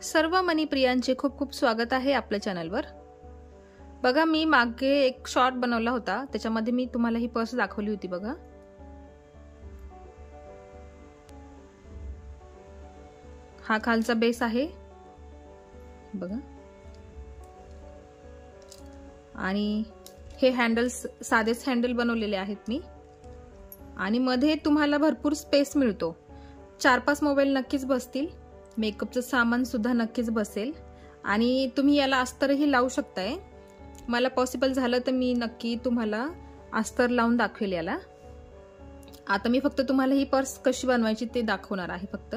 सर्व मनीप्रियांचे खूप खूप स्वागत आहे आपल्या चॅनलवर। बघा, मी मागे एक शॉर्ट बनवला होता, त्याच्यामध्ये मी तुम्हाला ही पर्स दाखवली होती बघा। हा खालचा बेस आहे बघा, आणि हे हँडल्स साधेच हँडल बनवलेले आहेत मी, आणि मध्ये तुम्हाला भरपूर स्पेस मिळतो। 4-5 मोबाईल नक्कीच बसतील, मेकअपचं सामान सुद्धा नक्कीच बसेल, आणि तुम्ही याला अस्तरही लावू शकताय। मला पॉसिबल झालं तर मी नक्की तुम्हाला अस्तर लावून दाखवेल याला। आता मी फक्त तुम्हाला ही पर्स कशी बनवायची ते दाखवणार आहे फक्त।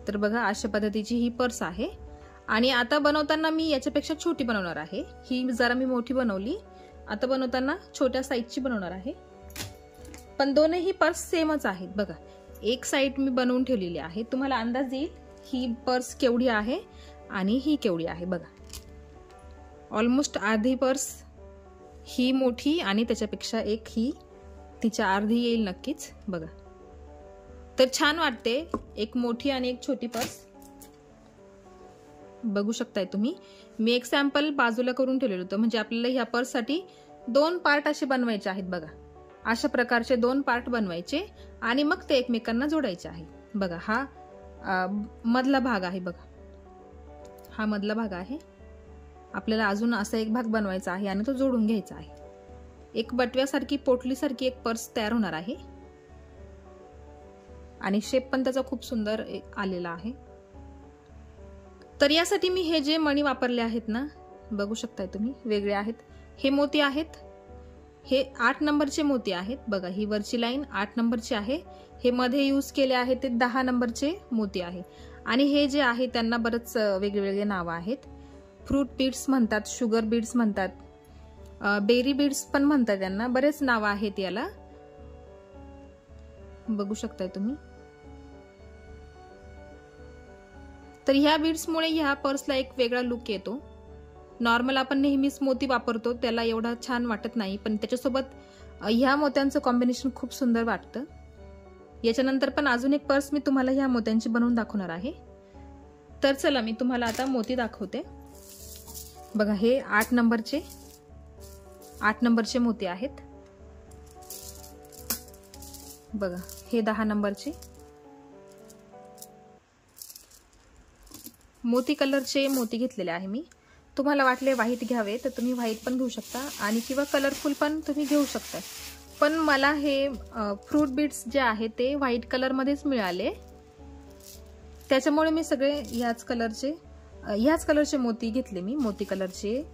तर बघा, अशा पद्धतीची ही पर्स आहे, आणि आता बनवताना मी याच्यापेक्षा छोटी बनवणार आहे। ही जरा मी मोठी बनवली, आता बनवताना छोट्या साईजची बनवणार आहे, पण दोन्ही पर्स सेमच आहेत बघा। एक साईड मी बनवून ठेवलेली आहे, तुम्हाला अंदाज येईल ही पर्स केवढी आहे आणि ही केवढी आहे बघा। ऑलमोस्ट अर्धी पर्स ही मोठी, आणि त्याच्यापेक्षा एक ही तिच्या अर्धी येईल नक्कीच बघा। तर छान वाटते, एक मोठी आणि एक छोटी पर्स बघू शकताय तुम्ही। मी एक सॅम्पल बाजूला करून ठेवलेलं होतं, म्हणजे आपल्याला ह्या पर्स साठी 2 पार्ट असे बनवायचे आहेत बघा। अशा प्रकारचे 2 पार्ट बनवायचे आणि मग ते एकमेकांना जोडायचे आहे बघा। हा मधला भाग आहे बघा, हा मधला भाग आहे। आपल्याला अजून असा एक भाग बनवायचा आहे आणि तो जोडून घ्यायचा आहे। एक बटव्यासारखी पोटलीसारखी एक पर्स तयार होणार आहे, आणि शेप पण त्याचा खूप सुंदर आलेला आहे। तर यासाठी मी हे जे मणी वापरले आहेत ना, बघू शकताय तुम्ही, वेगळे आहेत। हे मोती आहेत, हे 8 नंबरचे मोती आहेत बघा। ही वरची लाईन 8 नंबरची आहे, हे मध्ये यूज केले आहे ते 10 नंबरचे मोती आहे, आणि हे जे आहे त्यांना बरेच वेगवेगळे नाव आहेत। फ्रूट बीड्स म्हणतात, शुगर बीड्स म्हणतात, बेरी बीड्स पण म्हणतात, त्यांना बरेच नाव आहेत याला, बघू शकताय तुम्ही। तर ह्या बीड्समुळे ह्या पर्सला एक वेगळा लुक येतो। नॉर्मल आपण नेहमीच मोती वापरतो त्याला एवढा छान वाटत नाही, पण त्याच्यासोबत ह्या मोत्यांचं कॉम्बिनेशन खूप सुंदर वाटतं। याच्यानंतर पण अजून एक पर्स मी तुम्हाला ह्या मोत्यांची बनवून दाखवणार आहे। तर चला, मी तुम्हाला आता मोती दाखवते बघा। हे 8 नंबरचे मोती आहेत बघा। हे 10 नंबरचे मोती कलरचे मोती घेतलेले आहे मी। तुम्हाला वाटले व्हाईट घ्यावे तर तुम्ही व्हाईट पण घेऊ शकता, आणि किंवा कलरफुल पण तुम्ही घेऊ शकता, पण मला हे फ्रूट बीड्स जे आहे ते व्हाईट कलर मध्येच मिळाले, त्याच्यामुळे मी सगळे ह्याच कलरचे मोती घेतले मी। मोती कलरचे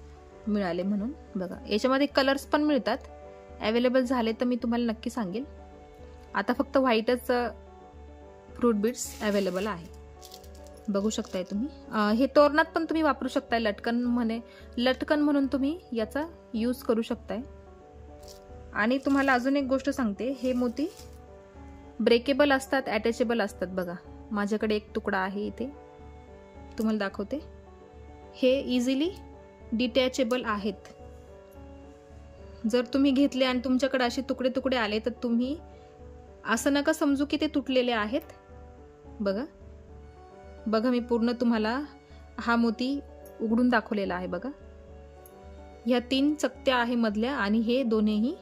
मिळाले म्हणून बघा। याच्यामध्ये कलर्स पण मिळतात, अवेलेबल झाले तर मी तुम्हाला नक्की सांगेल। आता फक्त व्हाईटच फ्रूट बीड्स अवेलेबल आहे, बघू शकताय तुम्ही। हे तोरणात पण तुम्ही वापरू शकताय, लटकन म्हणून तुम्ही याचा यूज करू शकताय। आणि तुम्हाला अजून एक गोष्ट सांगते, हे मोती ब्रेकेबल असतात, अटॅचेबल असतात बघा। माझ्याकडे एक तुकडा आहे इथे, तुम्हाला दाखवते। हे इझिली डिटॅचेबल आहेत। जर तुम्ही घेतले आणि तुमच्याकडे असे तुकडे तुकडे आले तर तुम्ही असं नका समजू की ते तुटलेले आहेत बघा। बघा, मी पूर्ण तुम्हाला हा मोती उघडून दाखवलेला आहे बघा। ह्या 3 चकत्या आहे मधल्या, आणि हे दोन्ही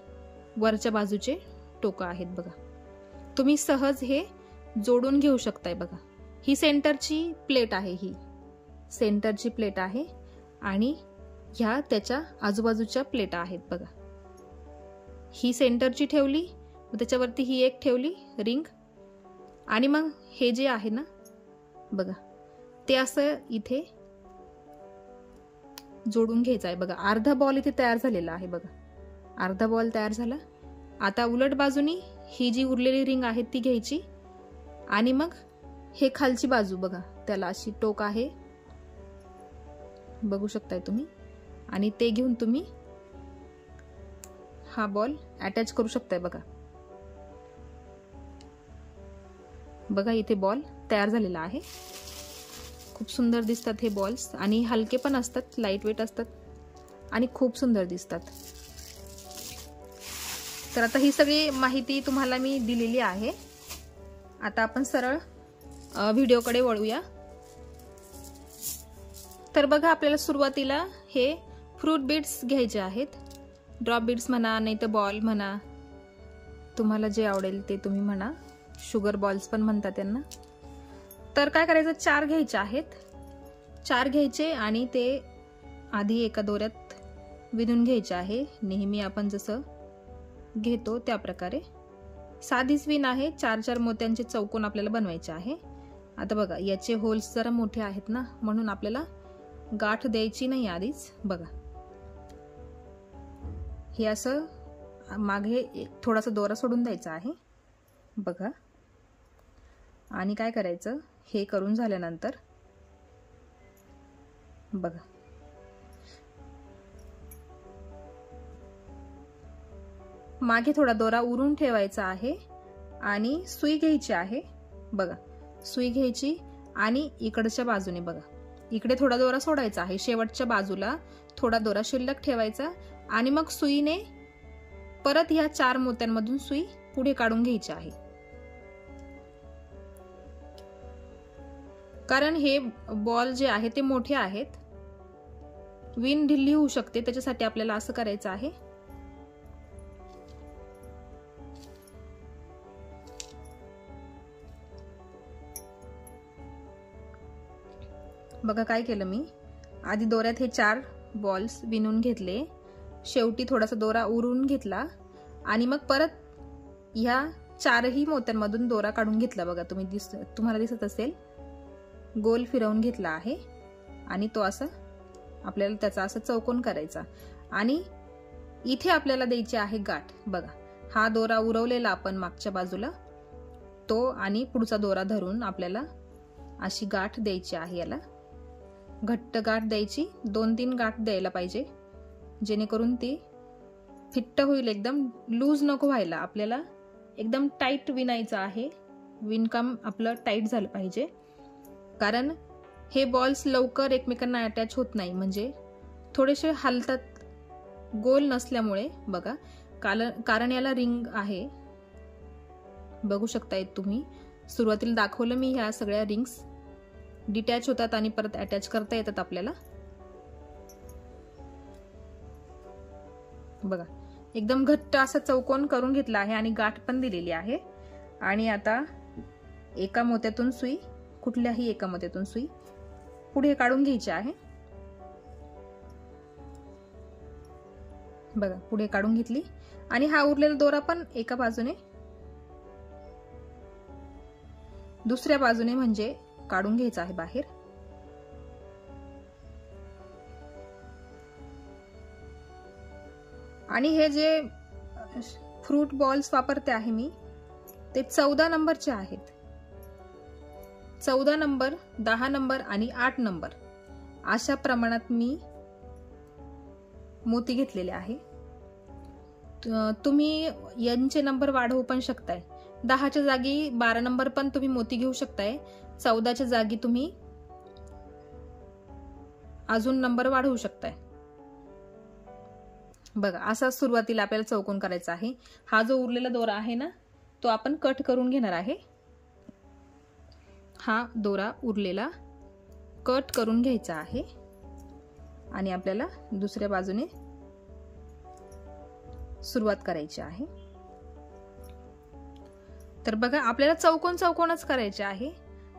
वरच्या बाजूचे टोकं आहेत बघा। तुम्ही सहज हे जोडून घेऊ शकताय बघा। ही सेंटरची प्लेट आहे, ही सेंटरची प्लेट आहे, आणि ह्या त्याच्या आजूबाजूच्या प्लेट आहेत बघा। ही सेंटरची ठेवली, त्याच्यावरती ही एक ठेवली रिंग, आणि मग हे जे आहे ना बघा, ते असं इथे जोडून घ्यायचं आहे बघा। अर्धा बॉल इथे तयार झालेला आहे बघा, अर्धा बॉल तयार झाला। आता उलट बाजूनी ही जी उरलेली रिंग आहे ती घ्यायची, आणि मग हे खालची बाजू बघा, त्याला अशी टोक आहे, बघू शकताय तुम्ही, आणि ते घेऊन तुम्ही हा बॉल अटॅच करू शकताय बघा। बघा, इथे बॉल तयार झालेला आहे, खूप सुंदर दिसतात हे बॉल्स, आणि हलके पण असतात, लाईट वेट असतात, आणि खूप सुंदर दिसतात। तर आता ही सगळी माहिती तुम्हाला मी दिलेली आहे। आता आपण सरळ व्हिडिओकडे वळूया। तर बघा आपल्याला सुरुवातीला हे फ्रूट बीड्स घ्यायचे आहेत. ड्रॉप बीड्स म्हणा, नाही तर बॉल म्हणा, तुम्हाला जे आवडेल ते तुम्ही म्हणा. शुगर बॉल्स पण म्हणतात त्यांना. तर काय करायचं, 4 घ्यायचे आहेत. 4 घ्यायचे आणि ते आधी एका दोऱ्यात विणून घ्यायचे आहे. नेहमी आपण जसं घेतो त्या प्रकारे साधीच विण आहे. 4-4 मोत्यांचे चौकोन आपल्याला बनवायचे आहे. आता बघा याचे होल्स जरा मोठे आहेत ना, म्हणून आपल्याला गाठ द्यायची नाही आधीच. बघा हे असं मागे थोडासा दोरा सोडून द्यायचा आहे. बघा आणि काय करायचं, हे करून झाल्यानंतर बघा मागे थोडा दोरा उरून ठेवायचा आहे आणि सुई घ्यायची आहे. बघा सुई घ्यायची आणि इकडच्या बाजूने बघा इकडे थोडा दोरा सोडायचा आहे. शेवटच्या बाजूला थोडा दोरा शिल्लक ठेवायचा आणि मग सुईने परत ह्या 4 मोत्यांमधून सुई पुढे काढून घ्यायची आहे. कारण हे बॉल जे आहे ते मोठे आहेत, विण ढिल्ली होऊ शकते, त्याच्यासाठी आपल्याला असं करायचं आहे. बघा काय केलं मी, आधी दोऱ्यात हे 4 बॉल्स विणून घेतले, शेवटी थोडासा दोरा उरून घेतला आणि मग परत ह्या 4ही मोत्यांमधून दोरा काढून घेतला. बघा तुम्हाला दिसत असेल, गोल फिरवून घेतला आहे आणि तो असा आपल्याला त्याचा असं चौकोन करायचा आणि इथे आपल्याला द्यायची आहे गाठ. बघा हा दोरा उरवलेला आपण मागच्या बाजूला, तो आणि पुढचा दोरा धरून आपल्याला अशी गाठ द्यायची आहे. याला घट्ट गाठ द्यायची, 2-3 गाठ द्यायला पाहिजे, जेणेकरून ती फिट्ट होईल. एकदम लूज नको व्हायला, आपल्याला एकदम टाईट विणायचं आहे. विणकाम आपलं टाईट झालं पाहिजे, कारण हे बॉल्स लवकर एकमेकांना अटॅच होत नाही, म्हणजे थोडेसे हलतात गोल नसल्यामुळे. बघा कारण याला रिंग आहे, बघू शकताय तुम्ही. सुरुवातीला दाखवलं मी, ह्या सगळ्या रिंग्स डिटॅच होतात आणि परत अटॅच करता येतात आपल्याला. बघा एकदम घट्ट असा चौकोन करून घेतला आहे आणि गाठ पण दिलेली आहे. आणि आता एका मोत्यातून सुई, कुठल्याही एका मोत्यातून सुई पुढे काढून घ्यायची आहे. बघा पुढे काढून घेतली आणि हा उरलेला दोरा पण एका बाजूने, दुसऱ्या बाजूने म्हणजे काढून घ्यायचा आहे बाहेर. आणि हे जे फ्रूट बॉल्स वापरते आहे मी, ते 14 नंबरचे आहेत. 14 नंबर, 10 नंबर आणि 8 नंबर अशा प्रमाणात मी मोती घेतलेले आहे. तुम्ही यांचे नंबर वाढवू पण शकताय. 10च्या जागी 12 नंबर पण तुम्ही मोती घेऊ शकताय. 14च्या जागी तुम्ही अजून नंबर वाढवू शकताय. बघा असा सुरुवातीला आपल्याला चौकोन करायचा आहे. हा जो उरलेला दोरा आहे ना, तो आपण कट करून घेणार आहे. हा दोरा उरलेला कट करून घ्यायचा आहे आणि आपल्याला दुसऱ्या बाजूने सुरुवात करायची आहे. तर बघा आपल्याला चौकोन चौकोनच करायचे आहे.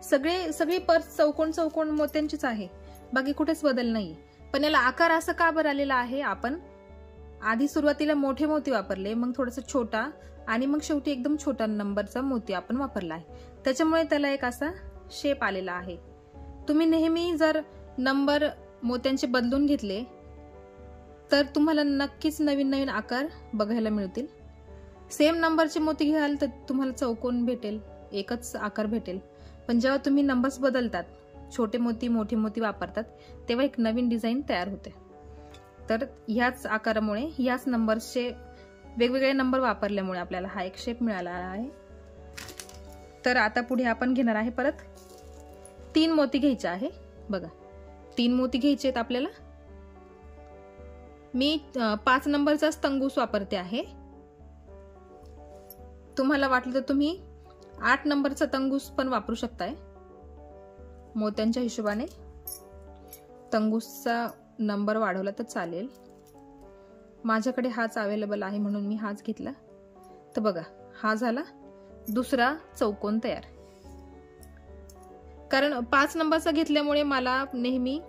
सगळी पर्स चौकोन चौकोन मोत्यांचीच आहे, बाकी कुठेच बदल नाहीये. पण याला आकार असं का बरं आलेला आहे, आपण आधी सुरुवातीला मोठे मोती वापरले, मग थोडासा छोटा आणि मग शेवटी एकदम छोटा नंबरचा मोती आपण वापरला आहे, त्याच्यामुळे त्याला एक असा शेप आलेला आहे. तुम्ही नेहमी जर नंबर मोत्यांचे बदलून घेतले तर तुम्हाला नक्कीच नवीन नवीन आकार बघायला मिळतील. सेम नंबरचे मोती घ्याल तर तुम्हाला चौकोन भेटेल, एकच आकार भेटेल. पण जेव्हा तुम्ही नंबर्स बदलतात, छोटे मोती मोठे मोती वापरतात, तेव्हा एक नवीन डिझाईन तयार होते. तर ह्याच आकारामुळे, ह्याच नंबर्सचे वेगवेगळे नंबर वापरल्यामुळे आपल्याला हा एक शेप मिळाला आहे. तर आता पुढे आपण घेणार आहे परत 3 मोती घ्यायचे आहे. बघा 3 मोती घ्यायचे आहेत आपल्याला. मी 5 नंबरचा तंगूस वापरते आहे. तुम्हाला वाटलं तर तुम्ही 8 नंबरचा तंगूस पण वापरू शकताय मोत्यांच्या हिशोबाने. तंगूसचा नंबर वाढवला तर चालेल, माझ्याकडे हाच अवेलेबल आहे म्हणून मी हाच घेतला। तर बघा हा झाला दुसरा चौकोन तयार। कारण 5 नंबरचा घेतल्यामुळे मला नेहमी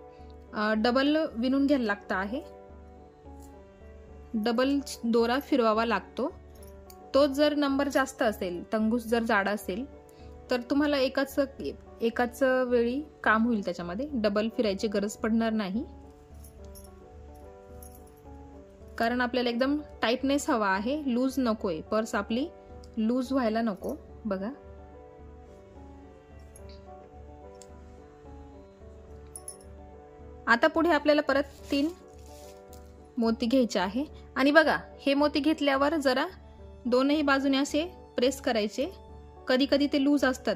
डबल विणून घ्यायला लागतं आहे, डबल दोरा फिरवावा लागतो। तो जर नंबर जास्त असेल, तंगूस जर जाडा असेल तर तुम्हाला एकाच वेळी काम होईल, त्याच्यामध्ये डबल फिरायची गरज पडणार नाही। कारण आपल्याला एकदम टाइटनेस हवा आहे, लूज नकोय, पर्स आपली लूज व्हायला नको। बघा आता पुढे आपल्याला परत 3 मोती घ्यायचे आहे आणि बघा हे मोती घेतल्यावर जरा दोनही बाजूने असे प्रेस करायचे, कधी कधी ते लूज असतात,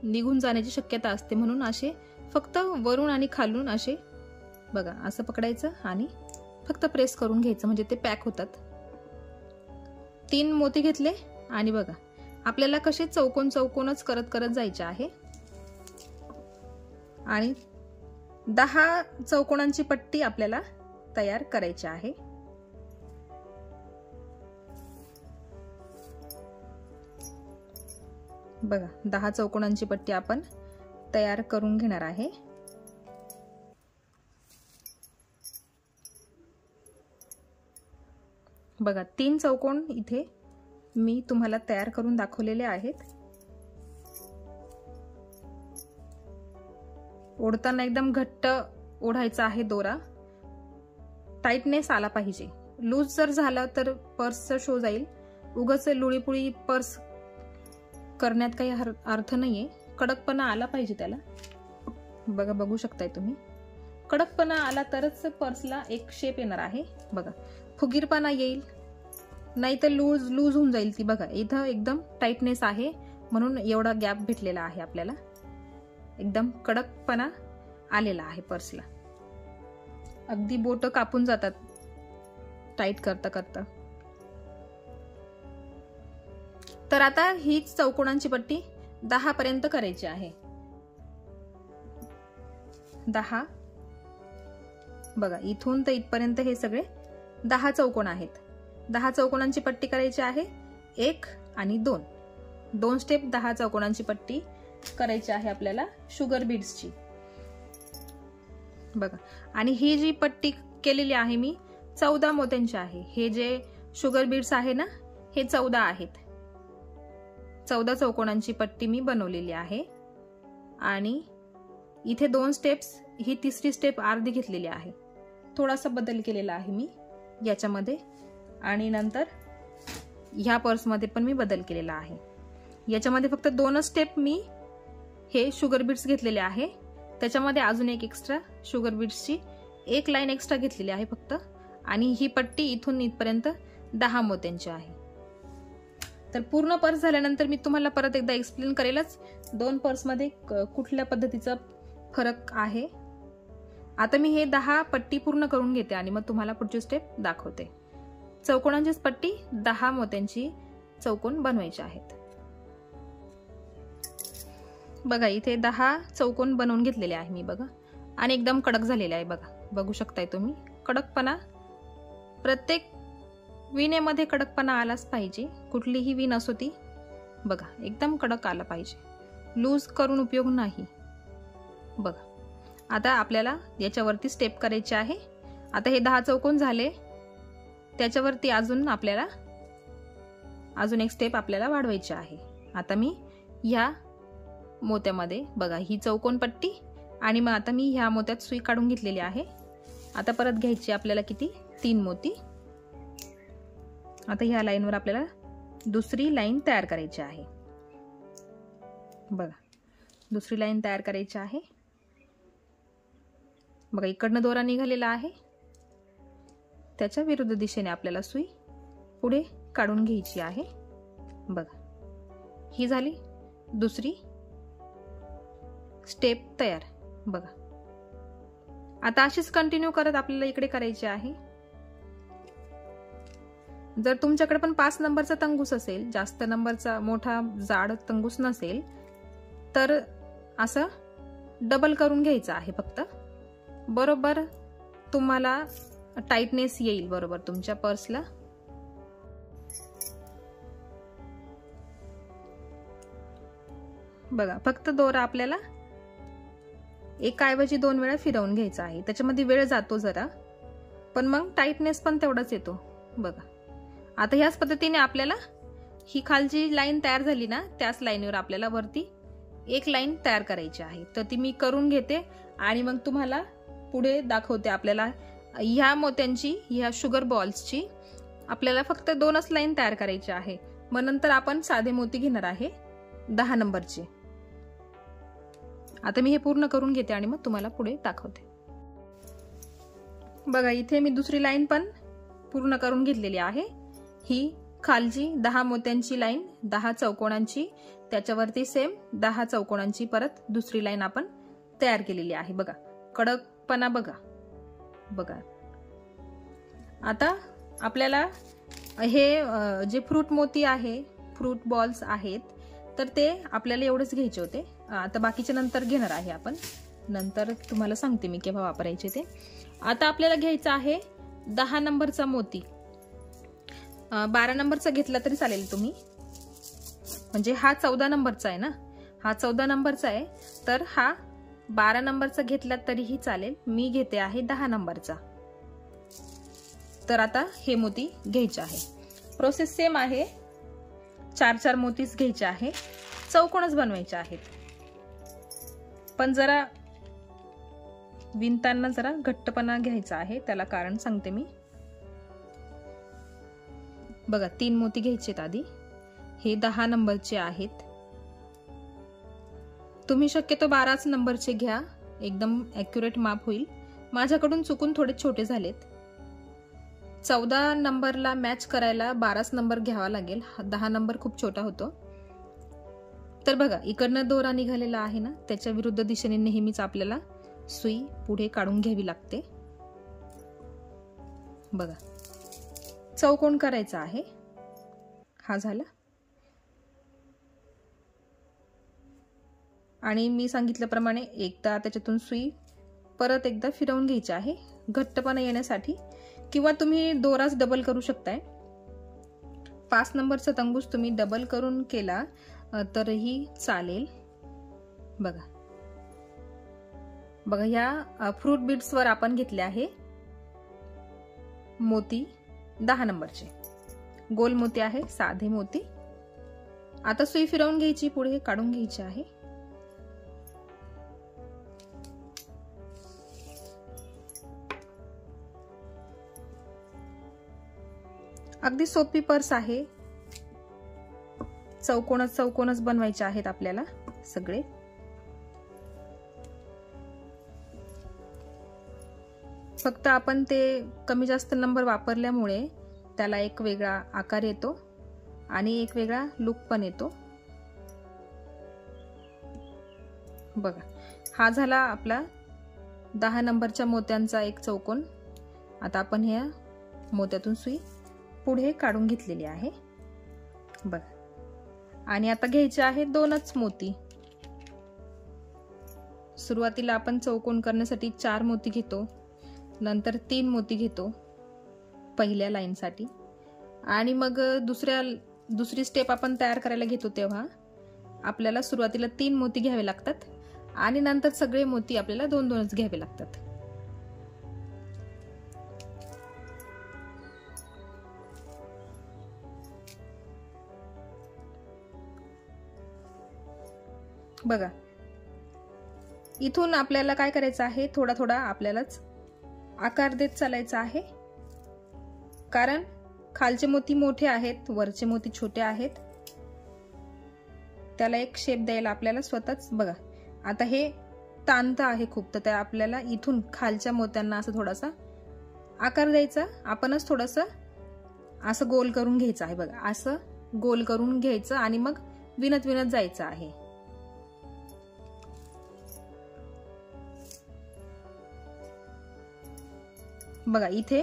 निघून जाण्याची शक्यता असते, म्हणून असे फक्त वरून आणि खालून असे बघा असं पकडायचं आणि फक्त प्रेस करून घ्यायचं, म्हणजे ते पॅक होतात। 3 मोती घेतले आणि बघा आपल्याला कसे चौकोन चौकोनच करत करत जायचे आहे आणि 10 चौकोनांची पट्टी आपल्याला तयार करायची आहे। बघा 10 चौकोनांची पट्टी आपण तयार करून घेणार आहे। बघा 3 चौकोन इथे मी तुम्हाला तयार करून दाखवलेले आहेत। ओढताना एकदम घट्ट ओढायचा आहे दोरा, टाइटनेस आला पाहिजे। लूज जर झाला तर पर्सचा शो जाईल, उगाच लुळीपुळी पर्स करण्यात काही अर्थ नाहीये। कडकपणा आला पाहिजे त्याला, बघा बघू शकताय तुम्ही, कडकपणा आला तरच पर्सला एक शेप येणार आहे। बघा फुगीरपणा येईल, नाही तर लूज होऊन जाईल ती। बघा इथं एकदम टाइटनेस आहे म्हणून एवढा गॅप भेटलेला आहे आपल्याला, एकदम कडकपणा आलेला आहे पर्सला, अगदी बोट कापून जातात टाइट करता करता। तर आता हीच चौकोनांची पट्टी 10 पर्यंत करायची आहे। 10 बघा इथून तर इथपर्यंत हे सगळे 10 चौकोन आहेत। 10 चौकोनांची पट्टी करायची आहे, 1 आणि 2 स्टेप 10 चौकोनांची पट्टी करायची आहे आपल्याला शुगर बीड्सची। बघा आणि ही जी पट्टी केलेली आहे मी 14 मोत्यांची आहे। हे जे शुगर बीड्स आहे ना हे 14 आहेत, 14 चौकोनांची पट्टी मी बनवलेली आहे। आणि इथे 2 स्टेप्स, ही तिसरी स्टेप अर्धी घेतलेली आहे, थोडासा बदल केलेला आहे मी याच्यामध्ये, आणि नंतर ह्या पर्समध्ये पण मी बदल केलेला आहे। याच्यामध्ये फक्त 2 स्टेप मी हे शुगर बीड्स घेतलेले आहे, त्याच्यामध्ये अजून एक एक्स्ट्रा शुगर बीड्सची एक लाईन एक्स्ट्रा घेतलेली आहे फक्त, आणि ही पट्टी इथून इथपर्यंत 10 मोत्यांची आहे। तर पूर्ण पर्स झाल्यानंतर मी तुम्हाला परत एकदा एक्सप्लेन करेलच 2 पर्समध्ये कुठल्या पद्धतीचा फरक आहे। आता मी हे 10 पट्टी पूर्ण करून घेते आणि मग तुम्हाला पुढची स्टेप दाखवते। चौकोनांची पट्टी 10 मोत्यांची चौकोन बनवायचे आहेत। बघा इथे 10 चौकोन बनवून घेतलेले आहे मी, बघा, आणि एकदम कडक झालेले आहे। बघा बघू शकताय तुम्ही, कडकपणा प्रत्येक विणेमध्ये कडकपणा आलाच पाहिजे, कुठलीही विण असो ती बघा एकदम कडक आला पाहिजे, लूज करून उपयोग नाही। बघा आता आपल्याला याच्यावरती स्टेप करायची आहे। आता हे 10 चौकोन झाले, त्याच्यावरती अजून एक स्टेप आपल्याला वाढवायची आहे। आता मी ह्या मोत्यामध्ये बघा ही चौकोन पट्टी आणि मग आता मी ह्या मोत्यात सुई काढून घेतलेली आहे। आता परत घ्यायची आपल्याला किती 3 मोती। आता ह्या लाईनवर आपल्याला दुसरी लाईन तयार करायची आहे। बघा दुसरी लाईन तयार करायची आहे। बघा इकडनं दोरा निघालेला आहे, त्याच्या विरुद्ध दिशेने आपल्याला सुई पुढे काढून घ्यायची आहे। बघा ही झाली दुसरी स्टेप तयार। बघा आता अशीच कंटिन्यू करत आपल्याला इकडे करायची आहे। जर तुमच्याकडे पण 5 नंबरचा तंगूस असेल, जास्त नंबरचा मोठा जाड तंगूस नसेल, तर असं डबल करून घ्यायचं आहे फक्त, बरोबर तुम्हाला टाईटनेस येईल बरोबर तुमच्या पर्सला। बघा फक्त दोरा आपल्याला एकाऐवजी 2 वेळा फिरवून घ्यायचा आहे। त्याच्यामध्ये वेळ जातो जरा, पण मग टाईटनेस पण तेवढाच येतो। बघा आता ह्याच पद्धतीने आपल्याला ही खालची लाईन तयार झाली ना, त्याच लाईनवर आपल्याला वरती एक लाईन तयार करायची आहे। तर ती मी करून घेते आणि मग तुम्हाला पुढे दाखवते। आपल्याला ह्या मोत्यांची, ह्या शुगर बॉल्सची आपल्याला फक्त 2च लाईन तयार करायची आहे। मग नंतर आपण साधे मोती घेणार आहे 10 नंबरचे। आता मी हे पूर्ण करून घेते आणि मग तुम्हाला पुढे दाखवते। बघा इथे मी दुसरी लाईन पण पूर्ण करून घेतलेली आहे। ही खालची 10 मोत्यांची लाईन, 10 चौकोनांची, त्याच्यावरती सेम 10 चौकोनांची परत दुसरी लाईन आपण तयार केलेली आहे। बघा कडकपणा बघा। बघा आता आपल्याला हे जे फ्रूट मोती आहे, फ्रूट बॉल्स आहेत, तर ते आपल्याला एवढेच घ्यायचे होते। आता बाकीचे नंतर घेणार आहे आपण, नंतर तुम्हाला सांगते मी केव्हा वापरायचे ते। आता आपल्याला घ्यायचा आहे 10 नंबरचा मोती। 12 नंबरचा घेतला तरी चालेल तुम्ही, म्हणजे हा 14 नंबरचा आहे ना, हा 14 नंबरचा आहे, तर हा 12 नंबरचा घेतला तरीही चालेल। मी घेते आहे 10 नंबरचा। तर आता हे मोती घ्यायचे आहे। प्रोसेस सेम आहे, 4-4 मोतीच घ्यायचे आहे, चौकोनच बनवायचे आहेत, पण जरा विणताना जरा घट्टपणा घ्यायचा आहे, त्याला कारण सांगते मी। बघा 3 मोती घ्यायचेत आधी, हे 10 नंबरचे आहेत। तुम्ही शक्यतो 12च नंबरचे घ्या, एकदम ॲक्युरेट माप होईल। माझ्याकडून चुकून थोडे छोटे झालेत। 14 नंबरला मॅच करायला 12च नंबर घ्यावा लागेल, 10 नंबर खूप छोटा होतो। तर बघा इकडनं दोरा निघालेला आहे ना, त्याच्या विरुद्ध दिशेने नेहमीच आपल्याला सुई पुढे काढून घ्यावी लागते। बघा चौकोन करायचा आहे, हा झाला। आणि मी सांगितल्याप्रमाणे एकदा त्याच्यातून सुई परत एकदा फिरवून घ्यायची आहे घट्टपणा येण्यासाठी, किंवा तुम्ही दोराच डबल करू शकताय। 5 नंबरचा तंबूस तुम्ही डबल करून केला तरीही चालेल। बघा बघा ह्या फ्रूट बीड्स वर आपण घेतले आहे मोती 10 नंबरचे, गोल मोती आहे, साधे मोती। आता सुई फिरवून घ्यायची, पुढे काढून घ्यायची आहे। अगदी सोपी पर्स आहे, चौकोनच बनवायचे आहेत आपल्याला सगळे। फक्त आपण ते कमी जास्त नंबर वापरल्यामुळे त्याला एक वेगळा आकार येतो आणि एक वेगळा लुक पण येतो। बघा हा झाला आपला 10 नंबरच्या मोत्यांचा एक चौकोन। आता आपण ह्या मोत्यातून सुई पुढे काढून घेतलेली आहे। बघा आणि आता घ्यायचे आहे 2च मोती। सुरुवातीला आपण चौकोन करण्यासाठी 4 मोती घेतो, नंतर 3 मोती घेतो पहिल्या लाईन साठी, आणि मग दुसरी स्टेप आपण तयार करायला घेतो तेव्हा आपल्याला सुरुवातीला 3 मोती घ्यावे लागतात आणि नंतर सगळे मोती आपल्याला 2-2च घ्यावे लागतात। बघा इथून आपल्याला काय करायचं आहे, थोडा थोडा आपल्यालाच आकार देत चालायचा आहे, कारण खालचे मोती मोठे आहेत, वरचे मोती छोटे आहेत, त्याला एक शेप द्यायला आपल्याला स्वतःच। बघा आता हे ताणत आहे खूप, तर त्या आपल्याला इथून खालच्या मोत्यांना असं थोडासा आकार द्यायचा, आपणच थोडस असं गोल करून घ्यायचं आहे। बघा असं गोल करून घ्यायचं आणि मग विणत विणत जायचं आहे। बघा इथे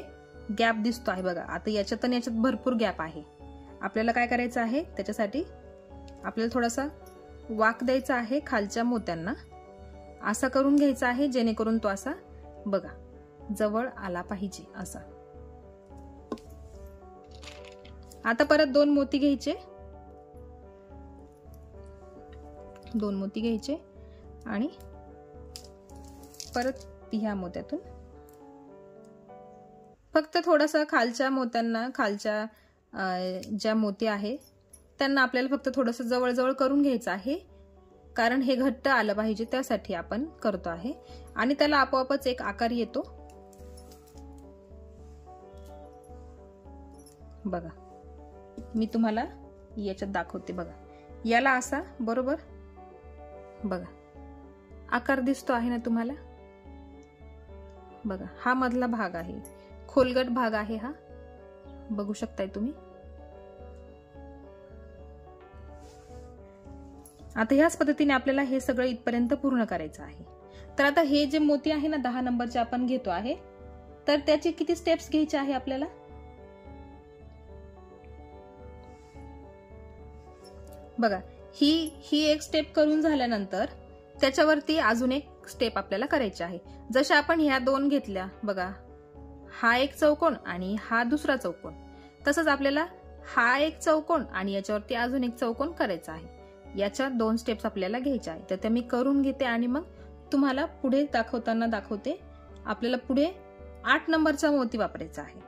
गॅप दिसतो आहे, बघा आता याच्यात आणि याच्यात भरपूर गॅप आहे। आपल्याला काय करायचं आहे, त्याच्यासाठी आपल्याला थोडासा वाक द्यायचा आहे खालच्या मोत्यांना, असा करून घ्यायचा आहे जेणेकरून तो असा बघा जवळ आला पाहिजे असा. आता परत 2 मोती घ्यायचे, 2 मोती घ्यायचे आणि परत ह्या मोत्यातून फक्त थोडासा खालच्या मोत्यांना, खालच्या ज्या मोती आहे त्यांना आपल्याला फक्त थोडंसं जवळ करून घ्यायचं आहे, कारण हे घट्ट आलं पाहिजे त्यासाठी आपण करतो आहे. आणि त्याला आपोआपच एक आकार येतो. बघा मी तुम्हाला याच्यात दाखवते. बघा याला असा बरोबर बघा आकार दिसतो आहे ना तुम्हाला. बघा हा मधला भाग आहे, खोलगट भाग आहे हा, बघू शकताय तुम्ही. आता ह्याच पद्धतीने आपल्याला हे सगळं इथपर्यंत पूर्ण करायचं आहे. तर आता हे जे मोती आहे ना 10 नंबरचे आपण घेतो आहे, तर त्याचे किती स्टेप्स घ्यायचे आहे आपल्याला. बघा ही एक स्टेप करून झाल्यानंतर त्याच्यावरती अजून एक स्टेप आपल्याला करायची आहे. जशा आपण ह्या 2 घेतल्या बघा, हा एक चौकोन आणि हा दुसरा चौकोन, तसंच आपल्याला हा एक चौकोन आणि याच्यावरती अजून एक चौकोन करायचा आहे. याच्या 2 स्टेप्स आपल्याला घ्यायच्या आहेत. तर त्या मी करून घेते आणि मग तुम्हाला पुढे दाखवताना दाखवते. आपल्याला पुढे 8 नंबरचा मोती वापरायचा आहे.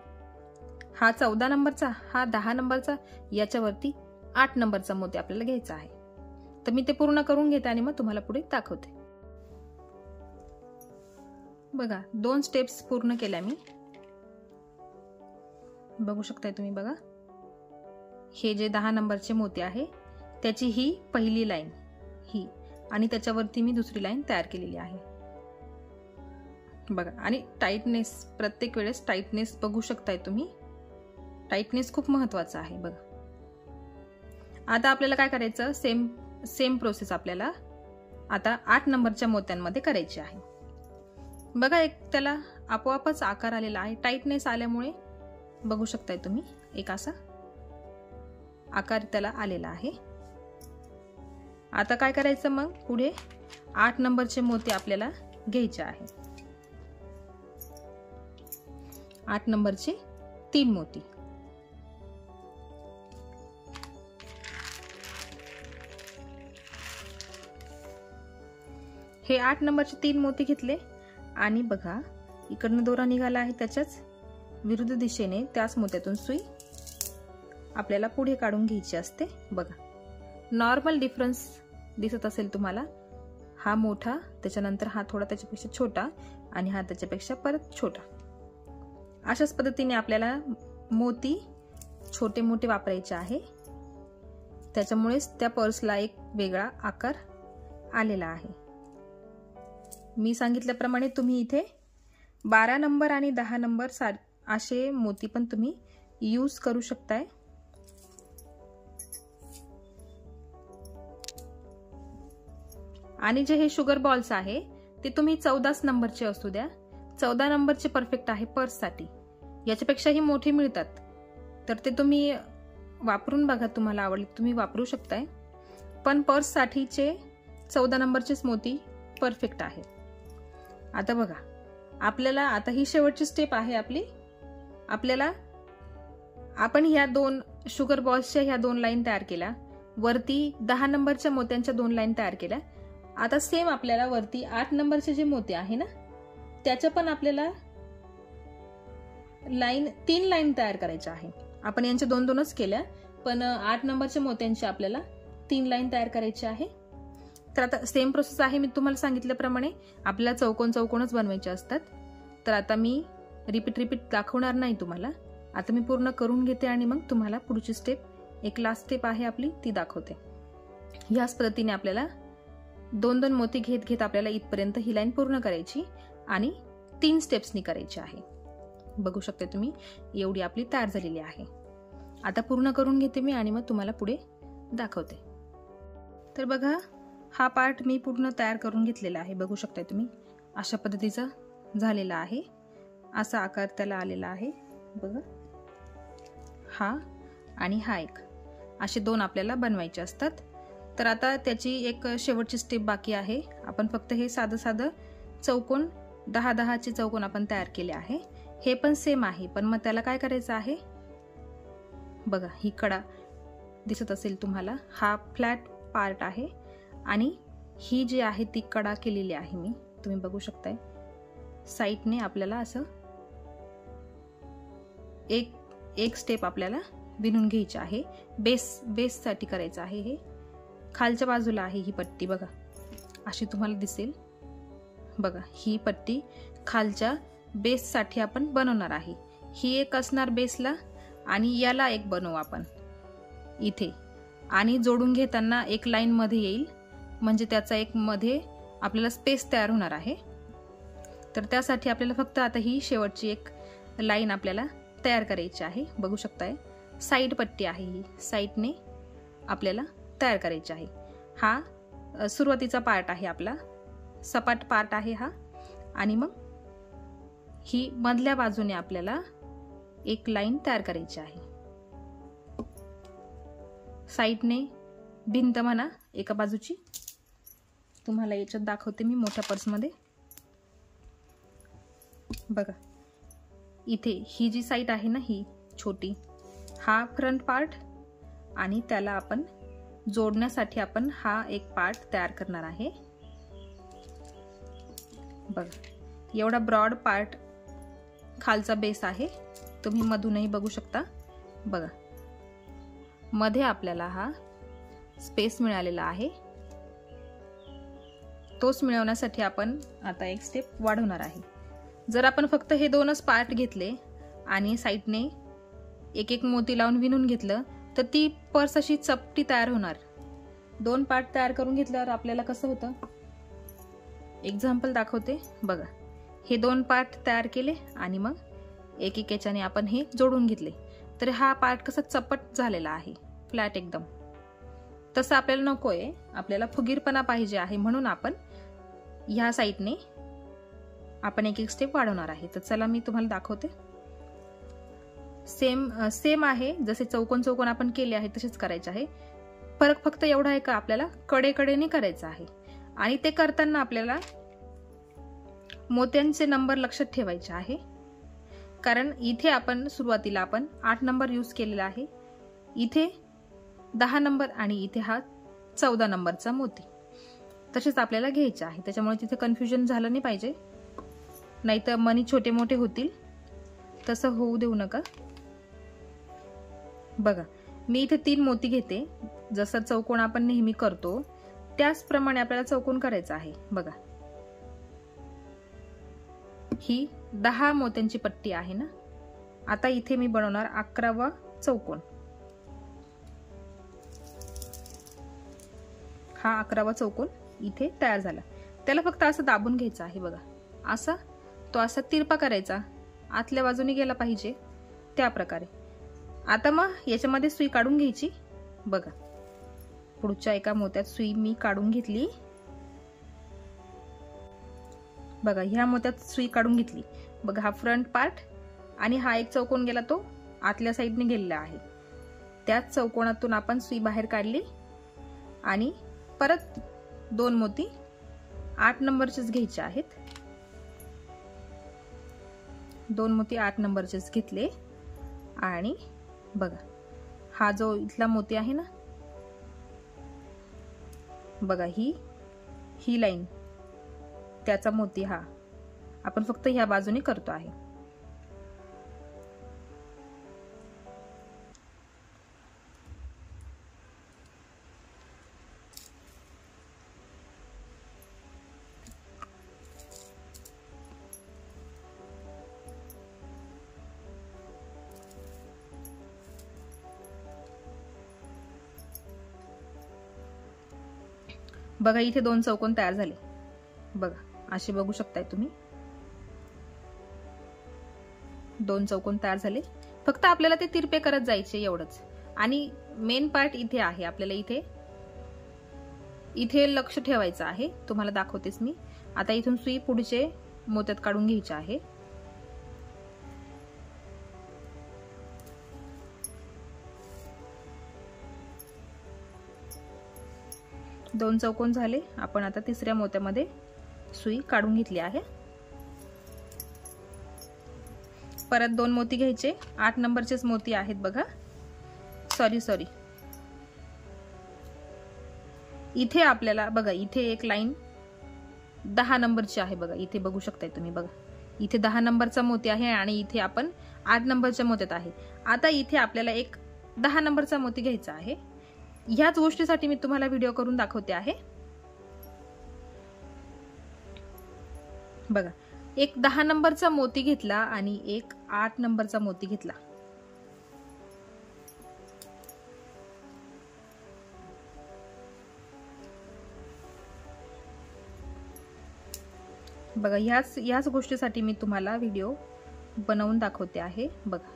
हा 14 नंबरचा, हा 10 नंबरचा, याच्यावरती 8 नंबरचा मोती आपल्याला घ्यायचा आहे. तर मी ते पूर्ण करून घेते आणि मग तुम्हाला पुढे दाखवते. बघा 2 स्टेप्स पूर्ण केल्या मी, बघू शकताय तुम्ही. बघा हे जे 10 नंबरचे मोती आहे त्याची ही पहिली लाईन ही, आणि त्याच्यावरती मी दुसरी लाईन तयार केलेली आहे. बघा आणि टाईटनेस, प्रत्येक वेळेस टाईटनेस बघू शकताय तुम्ही. टाईटनेस खूप महत्वाचा आहे. बघा आता आपल्याला काय करायचं, सेम प्रोसेस आपल्याला आता 8 नंबरच्या मोत्यांमध्ये करायची आहे. बघा एक त्याला आपोआपच आकार आलेला आहे, टाईटनेस आल्यामुळे बघू शकताय तुम्ही एक असा आकार त्याला आलेला आहे. आता काय करायचं, मग पुढे 8 नंबरचे मोती आपल्याला घ्यायचे आहे. 8 नंबरचे 3 मोती. हे 8 नंबरचे 3 मोती घेतले आणि बघा इकडनं दोरा निघाला आहे, त्याच्याच विरुद्ध दिशेने त्याच मोत्यातून सुई आपल्याला पुढे काढून घ्यायची असते. बघा नॉर्मल डिफरन्स दिसत असेल तुम्हाला, हा मोठा, त्याच्यानंतर हा थोडा त्याच्यापेक्षा छोटा आणि हा त्याच्यापेक्षा परत छोटा. अशाच पद्धतीने आपल्याला मोती छोटे मोठे वापरायचे आहे. त्याच्यामुळेच त्या पर्सला एक वेगळा आकार आलेला आहे. मी सांगितल्याप्रमाणे तुम्ही इथे 12 नंबर आणि 10 नंबर असे मोती पण तुम्ही यूज करू शकताय. आणि जे हे शुगर बॉल्स आहे ते तुम्ही 14 नंबरचे असू द्या, 14 नंबरचे परफेक्ट आहे पर्ससाठी. याच्यापेक्षाही मोठे मिळतात, तर ते तुम्ही वापरून बघा, तुम्हाला आवडले तुम्ही वापरू शकताय. पण पर्ससाठीचे 14 नंबरचेच मोती परफेक्ट आहे. आता बघा आपल्याला आता ही शेवटची स्टेप आहे आपली. आपल्याला आपण ह्या 2 शुगर बॉल्सच्या ह्या 2 लाईन तयार केल्या, वरती 10 नंबरच्या मोत्यांच्या 2 लाईन तयार केल्या. आता सेम आपल्याला वरती 8 नंबरचे जे मोती आहे ना त्याच्या पण आपल्याला 3 लाईन तयार करायच्या आहे. आपण यांच्या 2-2च केल्या, पण 8 नंबरच्या मोत्यांची आपल्याला 3 लाईन तयार करायची आहे. तर आता सेम प्रोसेस आहे, मी तुम्हाला सांगितल्याप्रमाणे आपल्याला चौकोनच बनवायचे असतात. तर आता मी रिपीट दाखवणार नाही तुम्हाला. आता मी पूर्ण करून घेते आणि मग तुम्हाला पुढची स्टेप, एक लास्ट स्टेप आहे आपली, ती दाखवते. याच पद्धतीने आपल्याला 2-2 मोती घेत आपल्याला इथपर्यंत ही लाईन पूर्ण करायची आणि 3 स्टेप्सनी करायची आहे. बघू शकता तुम्ही एवढी आपली तयार झालेली आहे. आता पूर्ण करून घेते मी आणि मग तुम्हाला पुढे दाखवते. तर बघा हा पार्ट मी पूर्ण तयार करून घेतलेला आहे. बघू शकता तुम्ही अशा पद्धतीचा झालेला आहे, असा आकार त्याला आलेला आहे. बघा हा आणि हा एक, असे 2 आपल्याला बनवायचे असतात. तर आता त्याची एक शेवटची स्टेप बाकी आहे. आपण फक्त हे साधं चौकोन 10-10चे चौकोन आपण तयार केले आहे. हे पण सेम आहे, पण मग त्याला काय करायचं आहे, बघा ही कडा दिसत असेल तुम्हाला, हा फ्लॅट पार्ट आहे आणि ही जी आहे ती कडा केलेली आहे मी, तुम्ही बघू शकताय. साईडने आपल्याला असं एक स्टेप आपल्याला विणून घ्यायची आहे. बेससाठी करायचं आहे. हे खालच्या बाजूला आहे ही पट्टी, बघा अशी तुम्हाला दिसेल. बघा ही पट्टी खालच्या बेससाठी आपण बनवणार आहे. ही एक असणार बेसला आणि याला एक बनवू आपण इथे, आणि जोडून घेताना एक लाईन मध्ये येईल, म्हणजे त्याचा एक मध्ये आपल्याला स्पेस तयार होणार आहे. तर त्यासाठी आपल्याला फक्त आता ही शेवटची एक लाईन आपल्याला तयार करायची आहे. बघू शकताय साईड पट्टी आहे, ही साईडने आपल्याला तयार करायची आहे. हा सुरुवातीचा पार्ट आहे, आपला सपाट पार्ट आहे हा. आणि मग ही मधल्या बाजूने आपल्याला एक लाईन तयार करायची आहे. साईडने भिंत म्हणा एका बाजूची, तुम्हाला याच्यात दाखवते मी मोठ्या पर्समध्ये. बघा इथे ही जी साईड आहे ना, ही छोटी, हा फ्रंट पार्ट, आणि त्याला आपण जोडण्यासाठी आपण हा एक पार्ट तयार करणार आहे. बघा एवढा ब्रॉड पार्ट खालचा बेस आहे, तुम्ही मधूनही बघू शकता. बघा मध्ये आपल्याला हा स्पेस मिळालेला आहे, तोच मिळवण्यासाठी आपण आता एक स्टेप वाढवणार आहे. जर आपण फक्त हे दोनच पार्ट घेतले आणि साईडने एक एक मोती लावून विणून घेतलं तर ती पर्स अशी चपटी तयार होणार. दोन पार्ट तयार करून घेतल्यावर आपल्याला कसं होतं, एक्झाम्पल दाखवते. बघा हे दोन पार्ट तयार केले आणि मग एक एक याच्याने आपण हे जोडून घेतले, तर हा पार्ट कसा चपट झालेला आहे, फ्लॅट एकदम. तसं आपल्याला नकोय, आपल्याला फुगीरपणा पाहिजे आहे, म्हणून आपण ह्या साईडने आपण एक एक स्टेप वाढवणार आहे. तर चला मी तुम्हाला दाखवते. सेम आहे, जसे चौकोन चौकोन आपण केले आहे तसेच करायचे आहे. फरक फक्त एवढा आहे का आपल्याला कडेकडेने करायचं आहे, आणि ते करताना आपल्याला मोत्यांचे नंबर लक्षात ठेवायचे आहे. कारण इथे आपण सुरुवातीला आपण 8 नंबर यूज केलेला आहे, इथे 10 नंबर आणि इथे हा 14 नंबरचा मोती. तसेच आपल्याला घ्यायचे आहे, त्याच्यामुळे तिथे कन्फ्युजन झालं नाही पाहिजे, नाहीतर मनी छोटे मोठे होतील. तसं होऊ देऊ नका. बघा मी इथे 3 मोती घेते, जसं चौकोन आपण नेहमी करतो त्याचप्रमाणे आपल्याला चौकोन करायचा आहे. बघा ही 10 मोत्यांची पट्टी आहे ना. आता इथे मी बनवणार 11वा चौकोन. हा 11वा चौकोन इथे तयार झाला. त्याला फक्त असं दाबून घ्यायचं आहे. बघा असा तो असा तिरपा करायचा, आतल्या बाजूने गेला पाहिजे त्या प्रकारे. आता मग याच्यामध्ये सुई काढून घ्यायची. बघा पुढच्या एका मोत्यात सुई मी काढून घेतली. बघा ह्या मोत्यात सुई काढून घेतली. बघा हा फ्रंट पार्ट आणि हा एक चौकोन गेला, तो आतल्या साईडने गेलेला आहे. त्याच चौकोनातून आपण सुई बाहेर काढली आणि परत 2 मोती 8 नंबरचेच घ्यायचे आहेत. 2 मोती 8 नंबरचेच घेतले आणि बघा हा जो इथला मोती आहे ना, बघा ही लाईन त्याचा मोती हा आपण फक्त ह्या बाजूने करतो आहे. बघा इथे 2 चौकोन तयार झाले. बघा असे बघू शकताय तुम्ही, 2 चौकोन तयार झाले. फक्त आपल्याला ते तिरपे करत जायचे एवढंच. आणि मेन पार्ट इथे आहे, आपल्याला इथे लक्ष ठेवायचं आहे. तुम्हाला दाखवतेच मी. आता इथून सुई पुढचे मोत्यात काढून घ्यायचे आहे. दोन चौकोन झाले. आपण आता तिसऱ्या मोत्यामध्ये सुई काढून घेतली आहे. परत 2 मोती घ्यायचे, 8 नंबरचेच मोती आहेत बघा. सॉरी इथे आपल्याला बघा, इथे एक लाईन 10 नंबरची आहे बघा. इथे बघू शकताय तुम्ही बघा, इथे 10 नंबरचा मोती आहे आणि इथे आपण 8 नंबरच्या मोत्यात आहे. आता इथे आपल्याला एक 10 नंबरचा मोती घ्यायचा आहे. ह्याच गोष्टीसाठी मी तुम्हाला व्हिडिओ करून दाखवते आहे. बघा, एक 10 नंबरचा मोती घेतला आणि एक 8 नंबरचा मोती घेतला. बघा, ह्याच गोष्टीसाठी मी तुम्हाला व्हिडिओ बनवून दाखवते आहे बघा.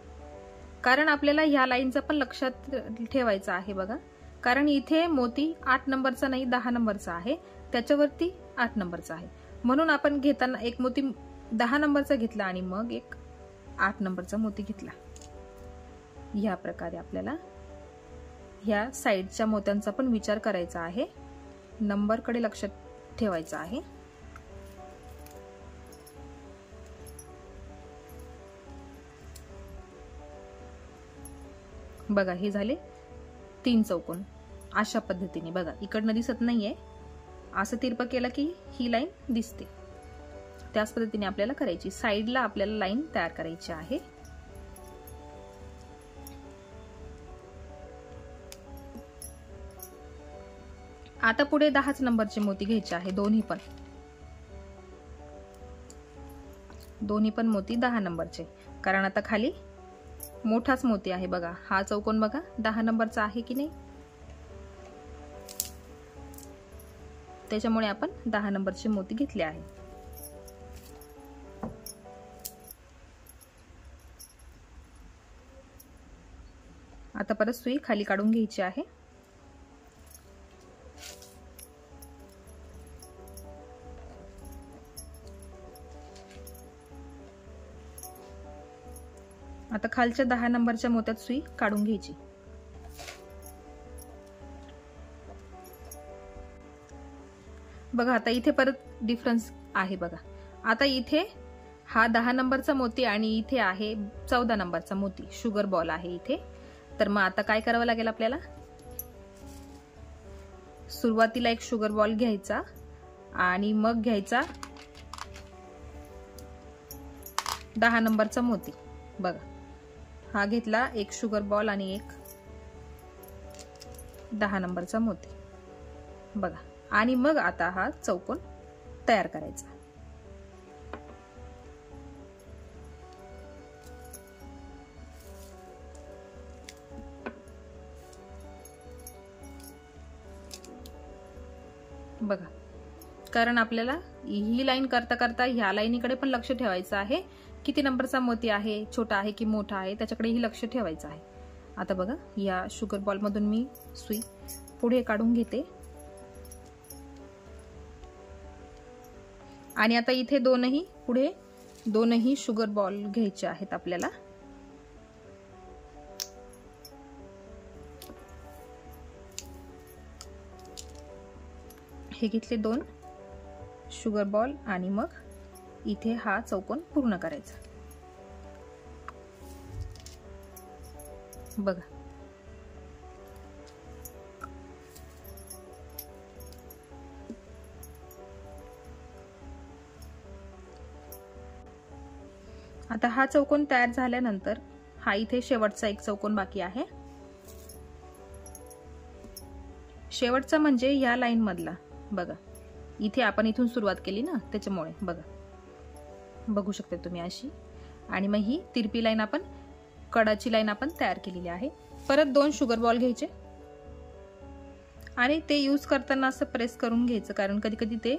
कारण आपल्याला ह्या लाईनचं पण लक्षात ठेवायचं आहे बघा. कारण इथे मोती 8 नंबरचा नाही 10 नंबरचा आहे, त्याच्यावरती 8 नंबरचा आहे. म्हणून आपण घेताना एक मोती 10 नंबरचा घेतला आणि मग एक 8 नंबरचा मोती घेतला. ह्या प्रकारे आपल्याला ह्या साईडच्या मोत्यांचा पण विचार करायचा आहे, नंबरकडे लक्ष ठेवायचं आहे. बघा, हे झाले 3 चौकोन. अशा पद्धतीने बघा, इकडनं दिसत नाहीये, असं तिरपं केलं की ही लाईन दिसते. त्याच पद्धतीने आपल्याला करायची. साईडला आपल्याला लाईन तयार करायची आहे. आता पुढे 10च नंबरचे मोती घ्यायचे आहे. दोन्ही पण मोती 10 नंबरचे. कारण आता खाली मोठाच मोती आहे बघा. हा चौकोन बघा 10 नंबरचा आहे की नाही, त्याच्यामुळे आपण 10 नंबरचे मोती घेतले आहे. आता परत सुई खाली काढून घ्यायची आहे. आता खालच्या 10 नंबरच्या मोत्यात सुई काढून घ्यायची. बघा, आता इथे परत डिफरन्स आहे बघा. आता इथे हा 10 नंबरचा मोती आणि इथे आहे 14 नंबरचा मोती, शुगर बॉल आहे इथे. तर मग आता काय करावं लागेल आपल्याला, सुरुवातीला एक शुगर बॉल घ्यायचा आणि मग घ्यायचा 10 नंबरचा मोती. बघा, हा घेतला एक शुगर बॉल आणि एक 10 नंबरचा मोती बघा. आणि मग आता हा चौकोन तयार करायचा. बघा, कारण आपल्याला ही लाईन करता करता ह्या लाईनीकडे पण लक्ष ठेवायचं आहे. किती नंबरचा मोती आहे, छोटा आहे की मोठा आहे, त्याच्याकडेही लक्ष ठेवायचं आहे. आता बघा, या शुगर बॉल मधून मी सुई पुढे काढून घेते आणि आता इथे पुढे दोनही शुगर बॉल घ्यायचे आहेत आपल्याला. हे घेतले 2 शुगर बॉल आणि मग इथे हा चौकोन पूर्ण करायचा. बघा, आता हा चौकोन तयार झाल्यानंतर हा इथे शेवटचा एक चौकोन बाकी आहे. शेवटचा म्हणजे या लाईन मधला. बघा, इथे आपण इथून सुरुवात केली ना, त्याच्यामुळे बघा, बघू शकता तुम्ही अशी. आणि मग ही तिरपी लाईन आपण, कडाची लाईन आपण तयार केलेली आहे. परत 2 शुगर बॉल घ्यायचे आणि ते यूज करताना असं प्रेस करून घ्यायचं, कारण कधी कधी ते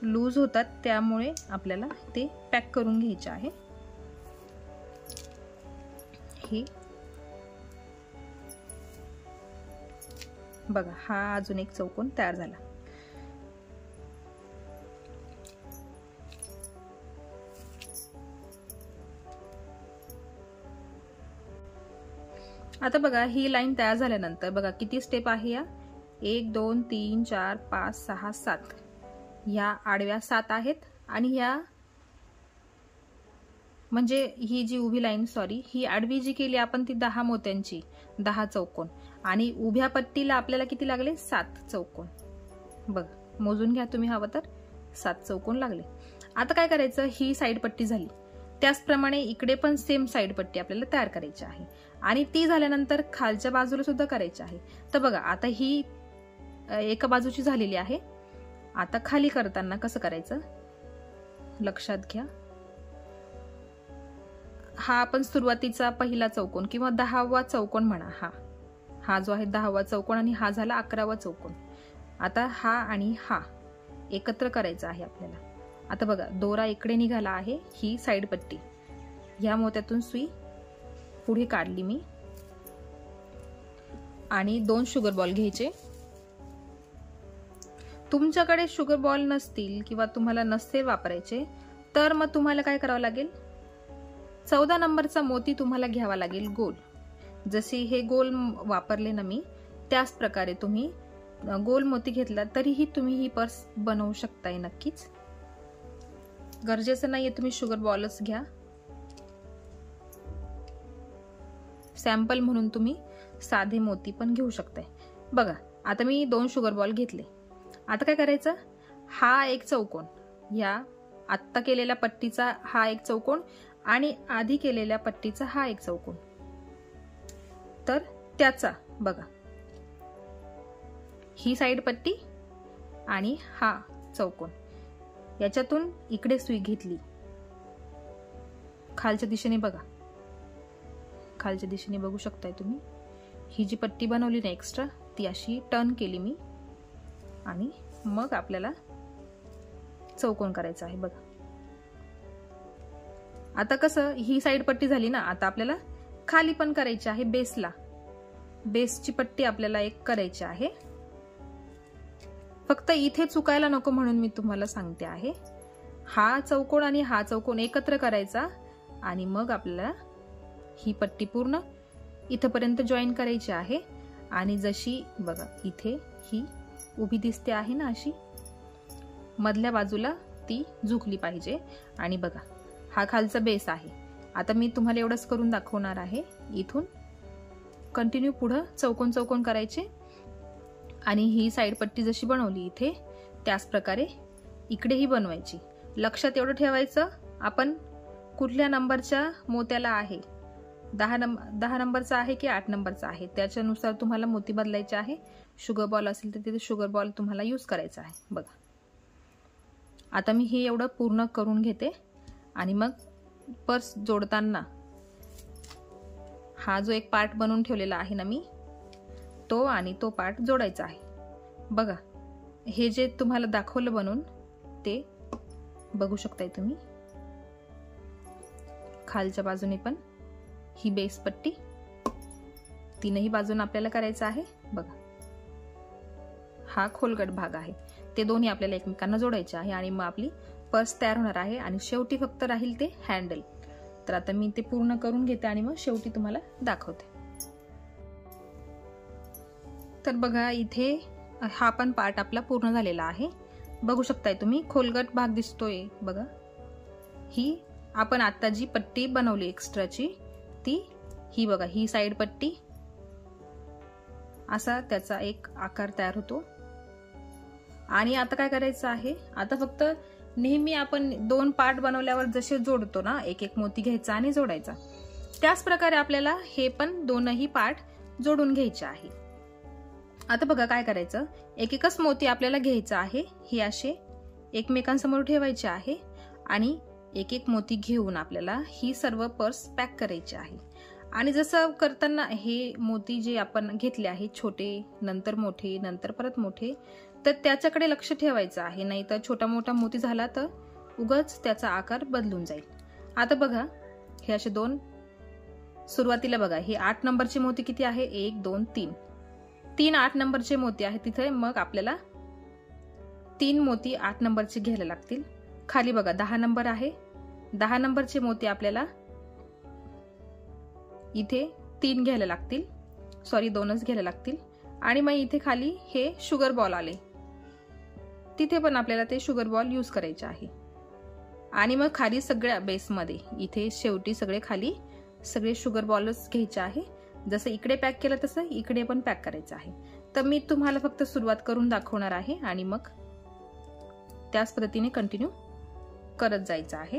लूज होतात, त्यामुळे आपल्याला ते पॅक करून घ्यायचे आहे. हे बघा, हा अजून एक चौकोन तयार झाला. आता बघा, ही लाईन तयार झाल्यानंतर बघा किती स्टेप आहे या, 1 2 3 4 5 6 7. ह्या आडव्या 7 आहेत आणि ह्या म्हणजे ही जी उभी लाईन ही आडवी जी केली आपण ती 10 मोत्यांची, 10 चौकोन, आणि उभ्या पट्टीला आपल्याला किती लागले 7 चौकोन. बघ मोजून घ्या तुम्ही हवं तर, 7 चौकोन लागले. आता काय करायचं, ही साईड पट्टी झाली, त्याचप्रमाणे इकडे पण सेम साईड पट्टी आपल्याला तयार करायची आहे आणि ती झाल्यानंतर खालच्या बाजूला सुद्धा करायची आहे. तर बघा आता ही एका बाजूची झालेली आहे. आता खाली करताना कसं करायचं लक्षात घ्या. हा आपण सुरुवातीचा पहिला चौकोन किंवा 10वा चौकोन म्हणा, हा जो आहे 10वा चौकोन आणि हा झाला 11वा चौकोन. आता हा आणि हा एकत्र करायचा आहे आपल्याला. आता बघा दोरा इकडे निघाला आहे, ही साईड पट्टी, ह्या मोत्यातून सुई पुढे काढली मी आणि 2 शुगर बॉल घ्यायचे. तुमच्याकडे शुगर बॉल नसतील किंवा तुम्हाला नसते वापरायचे तर मग तुम्हाला काय करावं लागेल, 14 नंबरचा मोती तुम्हाला घ्यावा लागेल गोल. जसे हे गोल वापरले ना मी, त्याच प्रकारे तुम्ही गोल मोती घेतला तरीही तुम्ही ही पर्स बनवू शकताय. नक्कीच गरजेचं नाहीये तुम्ही शुगर बॉलच घ्या, सॅम्पल म्हणून तुम्ही साधे मोती पण घेऊ शकताय. बघा आता मी 2 शुगर बॉल घेतले. आता काय करायचं, हा एक चौकोन, या आत्ता केलेल्या पट्टीचा हा एक चौकोन आणि आधी केलेल्या पट्टीचा हा एक चौकोन, तर त्याचा बघा ही साईड पट्टी आणि हा चौकोन, याच्यातून इकडे सुई घेतली खालच्या दिशेने. बघा खालच्या दिशेने बघू शकताय तुम्ही, ही जी पट्टी बनवली ना एक्स्ट्रा ती अशी टर्न केली मी आणि मग आपल्याला चौकोन करायचा आहे. बघा आता कसं ही साईड पट्टी झाली ना, आता आपल्याला खाली पण करायची आहे, बेसला, बेसची पट्टी आपल्याला एक करायची आहे. फक्त इथे चुकायला नको म्हणून मी तुम्हाला सांगते आहे, हा चौकोन आणि हा चौकोन एकत्र करायचा आणि मग आपल्याला ही पट्टी पूर्ण इथपर्यंत जॉईन करायची आहे. आणि जशी बघा इथे ही उभी दिसते आहे ना, अशी मधल्या बाजूला ती झुकली पाहिजे. आणि बघा हा खालचा बेस आहे. आता मी तुम्हाला एवढंच करून दाखवणार आहे. इथून कंटिन्यू पुढं चौकोन चौकोन करायचे आणि ही साईड पट्टी जशी बनवली इथे त्याच प्रकारे इकडेही बनवायची. लक्षात एवढं ठेवायचं, आपण कुठल्या नंबरच्या मोत्याला आहे, 10 नंबरचा आहे की 8 नंबरचा आहे, त्याच्यानुसार तुम्हाला मोती बदलायचे आहे. शुगर बॉल असेल तर तिथे शुगर बॉल तुम्हाला यूज करायचा आहे. बघा आता मी हे एवढं पूर्ण करून घेते आणि मग पर्स जोडताना हा जो एक पार्ट बनवून ठेवलेला आहे ना मी, तो आणि तो पार्ट जोडायचा आहे. बघा हे जे तुम्हाला दाखवलं बनवून ते बघू शकताय तुम्ही. खालच्या बाजूने पण ही बेस पट्टी तीनही बाजून आपल्याला करायचं आहे. बघा हा खोलगट भाग आहे, ते दोन्ही आपल्याला एकमेकांना जोडायचे आहे आणि मग आपली पर्स तयार होणार आहे. आणि शेवटी फक्त राहील ते हँडल. तर आता मी ते पूर्ण करून घेते आणि मग शेवटी तुम्हाला दाखवते. तर बघा इथे हा पण पार्ट आपला पूर्ण झालेला आहे. बघू शकताय तुम्ही खोलगट भाग दिसतोय. बघा ही आपण आता जी पट्टी बनवली एक्स्ट्राची ती, ही बघा ही साईड पट्टी, असा त्याचा एक आकार तयार होतो. आणि आता काय करायचं आहे, आता फक्त नेहमी आपण 2 पार्ट बनवल्यावर जसे जोडतो ना, एक एक मोती घ्यायचा आणि जोडायचा, त्याच प्रकारे आपल्याला हे पण दोनही पार्ट जोडून घ्यायचे आहे. आता बघा काय करायचं, एक एकच मोती आपल्याला घ्यायचा आहे, हे असे एकमेकांसमोर ठेवायचे आहे आणि एक एक मोती घेऊन आपल्याला ही सर्व पर्स पॅक करायची आहे. आणि जसं करताना हे मोती जे आपण घेतले आहे, छोटे नंतर मोठे नंतर परत मोठे, तर त्याच्याकडे लक्ष ठेवायचं आहे, नाही तर छोटा मोठा मोती झाला तर उगाच त्याचा आकार बदलून जाईल. आता बघा हे असे 2 सुरुवातीला बघा हे 8 नंबरचे मोती किती आहे, 1 2 3 3 8 नंबरचे मोती आहे तिथे. मग आपल्याला 3 मोती 8 नंबरचे घ्यायला लागतील. खाली बघा 10 नंबर आहे, 10 नंबरचे मोती आपल्याला इथे 3 घ्यायला लागतील, सॉरी 2च घ्यायला लागतील. आणि मग इथे खाली हे शुगर बॉल आले, तिथे पण आपल्याला ते शुगर बॉल यूज करायचे आहे. आणि मग खाली सगळ्या बेसमध्ये इथे शेवटी सगळे खाली सगळे शुगर बॉल्स घ्यायचे आहे। जसं इकडे पॅक केलं तसं इकडे पण पॅक करायचं आहे। तर मी तुम्हाला फक्त सुरुवात करून दाखवणार आहे आणि मग त्याच पद्धतीने कंटिन्यू करत जायचं आहे।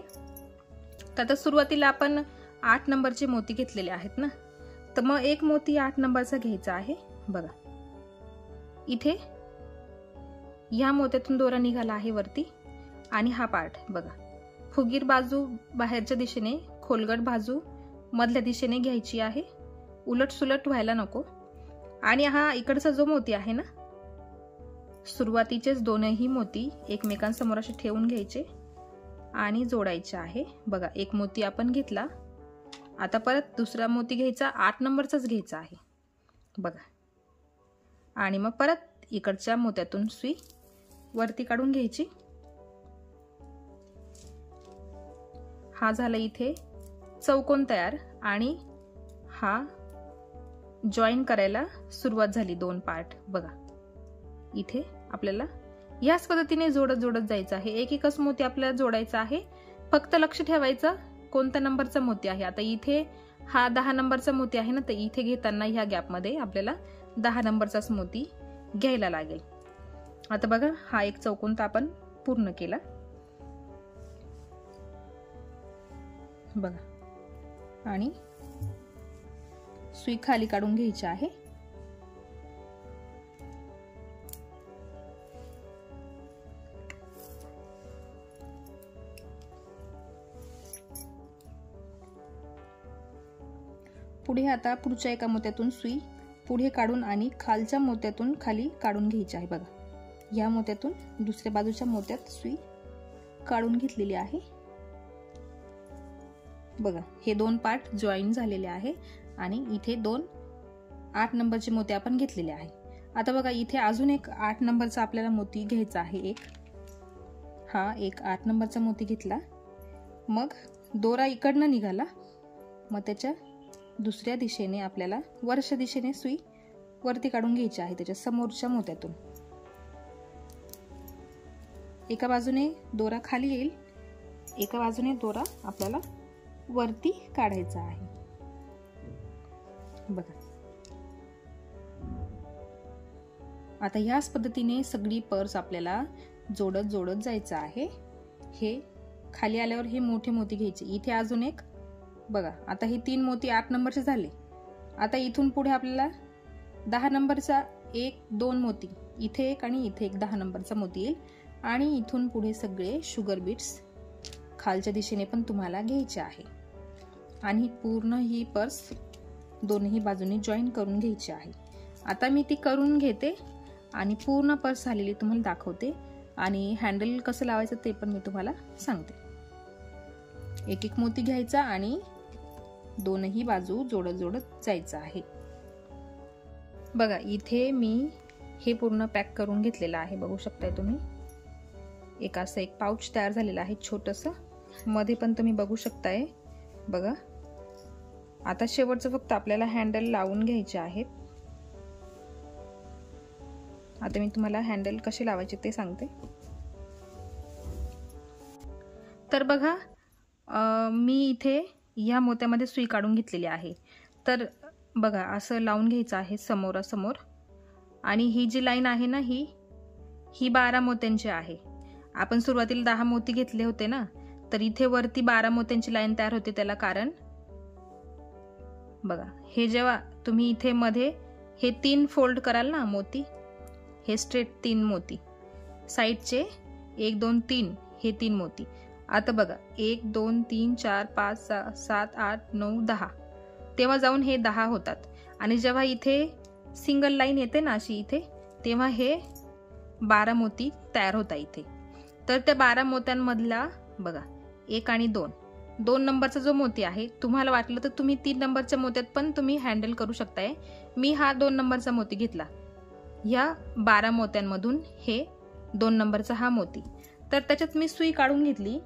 तर आता सुरुवातीला आपण 8 नंबरचे मोती घेतलेले आहेत ना, तर मग एक मोती 8 नंबरचा घ्यायचा आहे। बघा इथे या मोत्यातून दोरा निघाला आहे वरती आणि हा पार्ट बघा, फुगीर बाजू बाहेरच्या दिशेने, खोलगट बाजू मधल्या दिशेने घ्यायची आहे, उलट सुलट व्हायला नको। आणि हा इकडचा जो मोती आहे ना, सुरुवातीचेच दोनही मोती एकमेकांसमोर असे ठेवून घ्यायचे आणि जोडायचे आहे। बघा एक मोती आपण घेतला, आता परत दुसरा मोती घ्यायचा, 8 नंबरचाच घ्यायचा आहे बघा। आणि मग परत इकडच्या मोत्यातून सुई वरती काढून घ्यायची। हा झाला इथे चौकोन तयार आणि हा जॉईन करायला सुरुवात झाली, 2 पार्ट बघा। इथे आपल्याला याच पद्धतीने जोडत जोडत जायचं आहे, एक एकच मोती आपल्याला जोडायचा आहे। फक्त लक्ष ठेवायचं कोणत्या नंबरचा मोती आहे। आता इथे हा 10 नंबरचा मोती आहे ना, तर इथे घेताना ह्या गॅपमध्ये आपल्याला 10 नंबरचाच मोती घ्यायला लागेल। आता बघा हा एक चौकोन तर आपण पूर्ण केला बघा आणि सुई खाली काढून घ्यायची आहे। पुढे आता पुढच्या एका मोत्यातून सुई पुढे काढून आणि खालच्या मोत्यातून खाली काढून घ्यायची आहे बघा। या मोत्यातून दुसऱ्या बाजूच्या मोत्यात सुई काढून घेतलेली आहे बघा। हे 2 पार्ट जॉईन झालेले आहे आणि इथे 2 8 नंबरचे मोती आपण घेतलेले आहे। आता बघा इथे अजून एक 8 नंबरचा आपल्याला मोती घ्यायचा आहे। हा एक 8 नंबरचा मोती घेतला, मग दोरा इकडनं निघाला, मग त्याच्या दुसऱ्या दिशेने आपल्याला वरच्या दिशेने सुई वरती काढून घ्यायची आहे त्याच्या समोरच्या मोत्यातून। एका बाजूने दोरा खाली येईल, एका बाजूने दोरा आपल्याला वरती काढायचा आहे बघा। आता याच पद्धतीने सगळी पर्स आपल्याला जोडत जोडत जायचं आहे। हे खाली आल्यावर हे मोठे मोती घ्यायचे, इथे अजून एक बघा। आता हे 3 मोती 8 नंबरचे झाले। आता इथून पुढे आपल्याला 10 नंबरचा 1-2 मोती, इथे एक आणि इथे एक 10 नंबरचा मोती येईल आणि इथून पुढे सगळे शुगर बीट्स खालच्या दिशेने पण तुम्हाला घ्यायचे आहे आणि पूर्ण ही पर्स दोन्ही बाजूनी जॉईन करून घ्यायची आहे। आता मी ती करून घेते आणि पूर्ण पर्स झालेली तुम्हाला दाखवते आणि हँडल कसं लावायचं ते पण मी तुम्हाला सांगते। एक एक मोती घ्यायचा आणि दोनही बाजू जोडत जोडत जायचं आहे बघा। इथे मी हे पूर्ण पॅक करून घेतलेलं आहे, बघू शकताय तुम्ही। एक असं एक पाउच तयार झालेलं आहे छोटंसं, मध्ये पण तुम्ही बघू शकताय बघा। आता शेवटचं फक्त आपल्याला हँडल लावून घ्यायचे आहेत। आता मी तुम्हाला हँडल कसे लावायचे ते सांगते। तर बघा मी इथे या मोत्यामध्ये सुई काढून घेतलेली आहे। तर बघा असं लावून घ्यायचं आहे समोरासमोर आणि ही जी लाईन आहे ना, ही 12 मोत्यांची आहे। आपण सुरुवातीला 10 मोती घेतले होते ना, तर इथे वरती 12 मोत्यांची लाईन तयार होते। त्याला कारण बघा, हे जेव्हा तुम्ही इथे मध्ये हे 3 फोल्ड कराल ना मोती, हे स्ट्रेट 3 मोती, साइडचे 1 2 3 हे 3 मोती। आता बघा 1 2 3 4 5 6 7 8 9 10, तेव्हा जाऊन हे 10 होतात आणि जेव्हा इथे सिंगल लाईन येते ना अशी इथे, तेव्हा हे 12 मोती तयार होतात इथे। तर त्या 12 मोत्यांमधला बघा 1 आणि 2 नंबरचा जो मोती आहे, तुम्हाला वाटलं तर तुम्ही 3 नंबरच्या मोत्यात पण तुम्ही हँडल करू शकताय। मी हा 2 नंबरचा मोती घेतला, या 12 मोत्यांमधून हे 2 नंबरचा हा मोती। तर त्याच्यात मी सुई काढून घेतली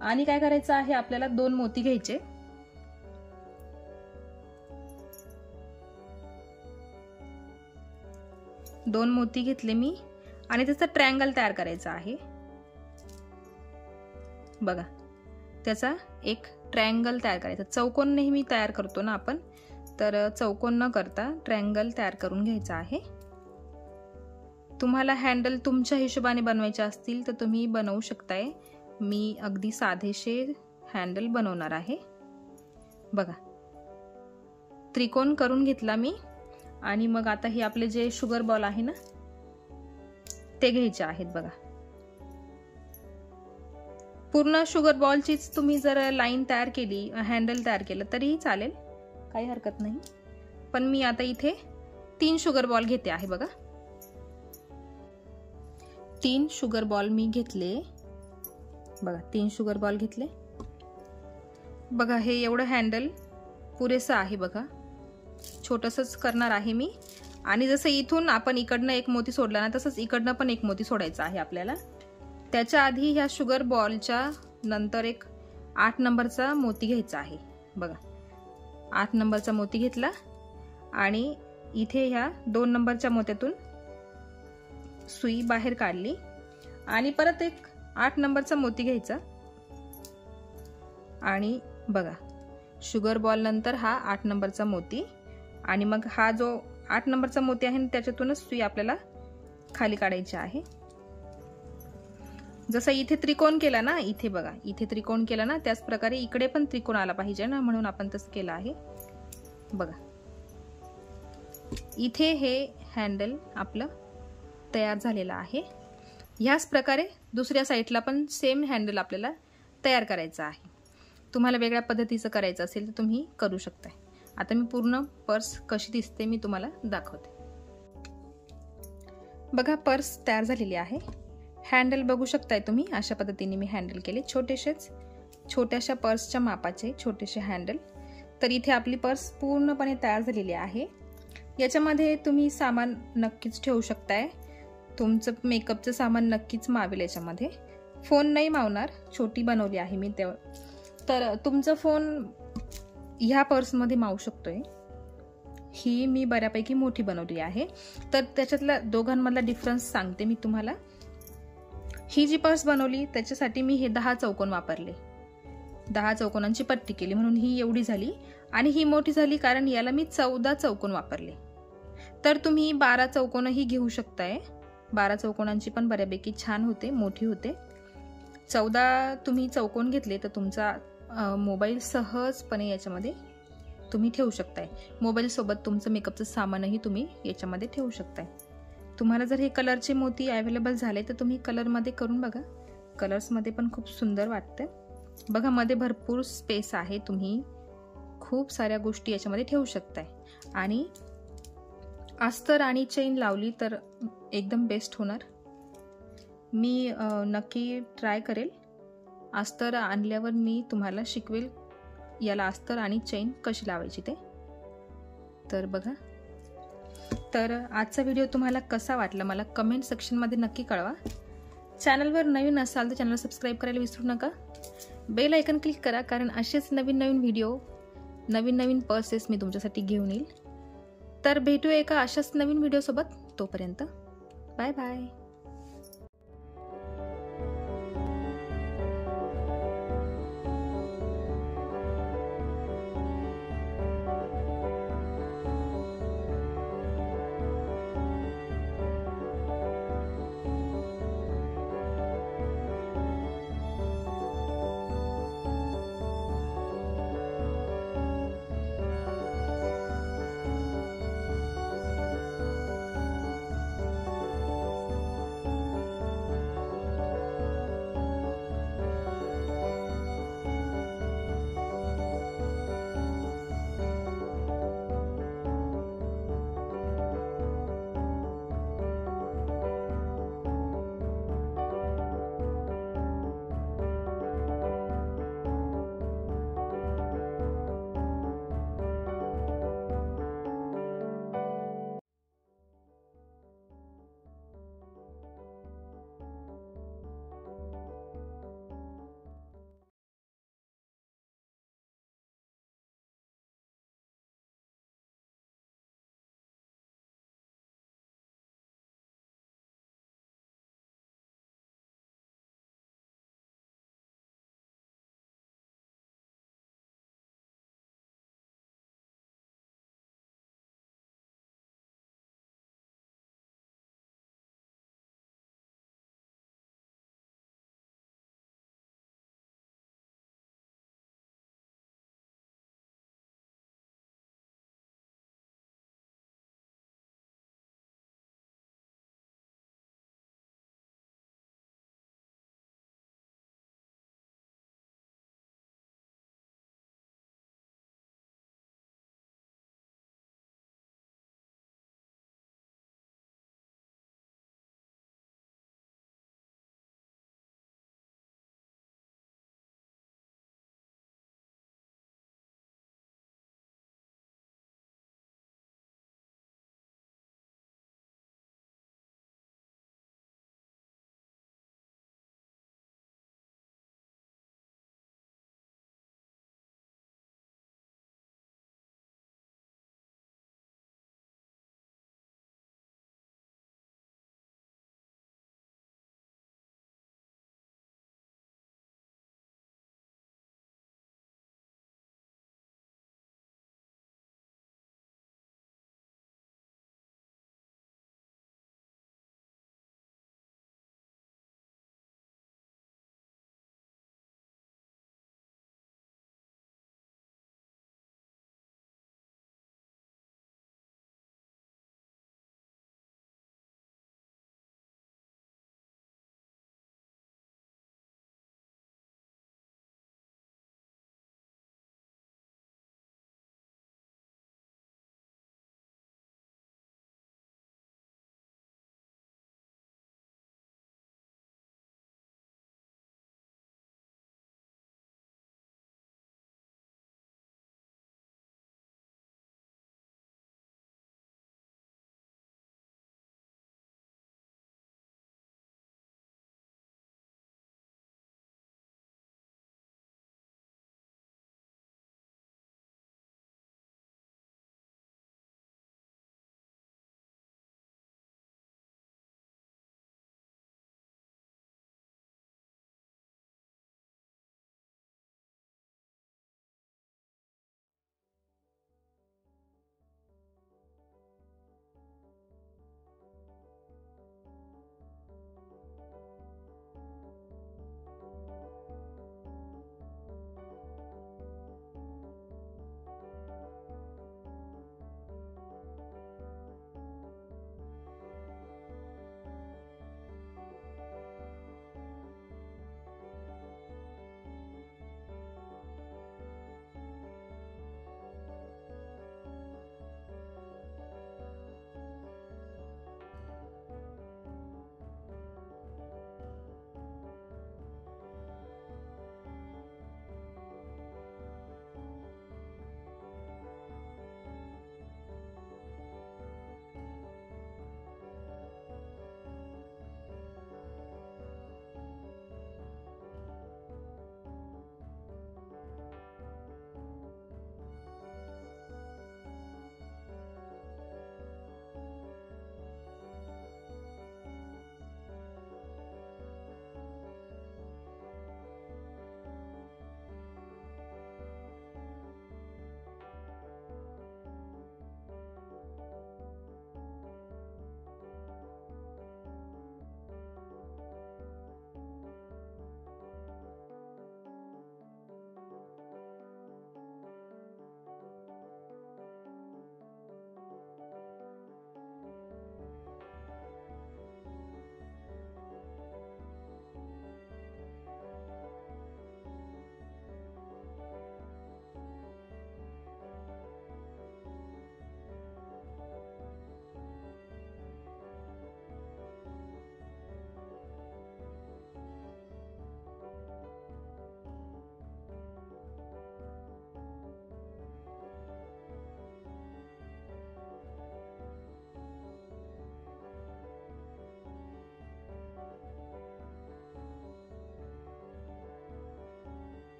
आणि काय करायचं आहे, आपल्याला 2 मोती घ्यायचे, दोन मोती घेतले मी आणि त्याचा ट्रायंगल तयार करायचा आहे बघा। त्याचा एक ट्रायंगल तयार करायचा. चौकोन नेहमी तयार करतो ना आपण, तर चौकोन न करता ट्रायंगल तयार करून घ्यायचा आहे. तुम्हाला हँडल तुमच्या हिशोबाने बनवायचे असतील तर तुम्ही बनवू शकताय. मी अगदी साधेसे हँडल बनवणार आहे. बघा, त्रिकोण करून घेतला मी. आणि मग आता हे आपले जे शुगर बॉल आहे ना ते घ्यायचे आहेत. बघा, पूर्ण शुगर बॉलचीच तुम्ही जर लाईन तयार केली, हँडल तयार केलं तरीही चालेल, काही हरकत नाही. पण मी आता इथे 3 शुगर बॉल घेते आहे. बघा, 3 शुगर बॉल मी घेतले. बघा, 3 शुगर बॉल घेतले. बघा, हे एवढं हँडल पुरेसं आहे. बघा, छोटंसंच करणार आहे मी. आणि जसं इथून आपण इकडनं एक मोती सोडला ना, तसंच इकडनं पण एक मोती सोडायचा आहे आपल्याला. त्याच्या आधी ह्या शुगर बॉलच्या नंतर एक 8 नंबरचा मोती घ्यायचा आहे. बघा, 8 नंबरचा मोती घेतला आणि इथे ह्या 2 नंबरच्या मोत्यातून सुई बाहेर काढली आणि परत एक 8 नंबरचा मोती घ्यायचा. आणि बघा, शुगर बॉल नंतर हा 8 नंबरचा मोती आणि मग हा जो 8 नंबरचा मोती आहे त्याच्यातूनच सुई आपल्याला खाली काढायची आहे. जसं इथे त्रिकोण केला ना, इथे बघा, इथे त्रिकोण केला ना, त्याच प्रकारे इकडे पण त्रिकोण आला पाहिजे ना, म्हणून आपण तसं केलं आहे. बघा, इथे हे हँडल आपलं तयार झालेलं आहे. ह्याच प्रकारे दुसऱ्या साईडला पण सेम हँडल आपल्याला तयार करायचं आहे. तुम्हाला वेगळ्या पद्धतीचं करायचं असेल तर तुम्ही करू शकता. आता मी पूर्ण पर्स कशी दिसते मी तुम्हाला दाखवते. बघा, पर्स तयार झालेली आहे. हँडल बघू शकताय तुम्ही, अशा पद्धतीने मी हँडल केले. छोट्याशा पर्सच्या मापाचे छोटेसे हँडल. तर इथे आपली पर्स पूर्णपणे तयार झालेली आहे. याच्यामध्ये तुम्ही सामान नक्कीच ठेवू शकताय. तुमचं मेकअपचं सामान नक्कीच मावेल याच्यामध्ये. फोन नाही मावणार, छोटी बनवली आहे मी तर तुमचा फोन ह्या पर्समध्ये मावू शकतोय. ही मी बऱ्यापैकी मोठी बनवली आहे. तर त्याच्यातला दोघांमधला डिफरन्स सांगते मी तुम्हाला. ही जी पर्स बनवली त्याच्यासाठी मी हे 10 चौकोन वापरले. 10 चौकोनांची पट्टी केली म्हणून ही एवढी झाली. आणि ही मोठी झाली कारण याला मी 14 चौकोन वापरले. तर तुम्ही 12 चौकोनही घेऊ शकताय. 12 चौकोनांची पण बऱ्यापैकी छान होते, मोठी होते. 14 तुम्ही चौकोन घेतले तर तुमचा मोबाईल सहजपणे याच्यामध्ये तुम्ही ठेवू शकताय. मोबाईल सोबत तुमचं मेकअपचं सामानही तुम्ही याच्यामध्ये ठेवू शकताय. तुम्हाला जर हे कलरचे मोती अवेलेबल झाले तर तुम्ही कलरमध्ये करून बघा. कलर्समध्ये पण खूप सुंदर वाटतं. बघा, मध्ये भरपूर स्पेस आहे. तुम्ही खूप साऱ्या गोष्टी याच्यामध्ये ठेवू शकताय. आणि अस्तर आणि चेन लावली तर एकदम बेस्ट होणार. मी नक्की ट्राय करेल. अस्तर आणल्यावर मी तुम्हाला शिकवेल याला अस्तर आणि चेन कशी लावायची ते. तर बघा, तर आजचा व्हिडिओ तुम्हाला कसा वाटला मला कमेंट सेक्शनमध्ये नक्की कळवा. चॅनलवर नवीन असाल तर चॅनल सबस्क्राईब करायला विसरू नका. बेल आयकन क्लिक करा, कारण असेच नवीन व्हिडिओ, नवीन पर्सेस मी तुमच्यासाठी घेऊन येईल. तर भेटूया एका अशाच नवीन व्हिडिओसोबत. तोपर्यंत बाय बाय.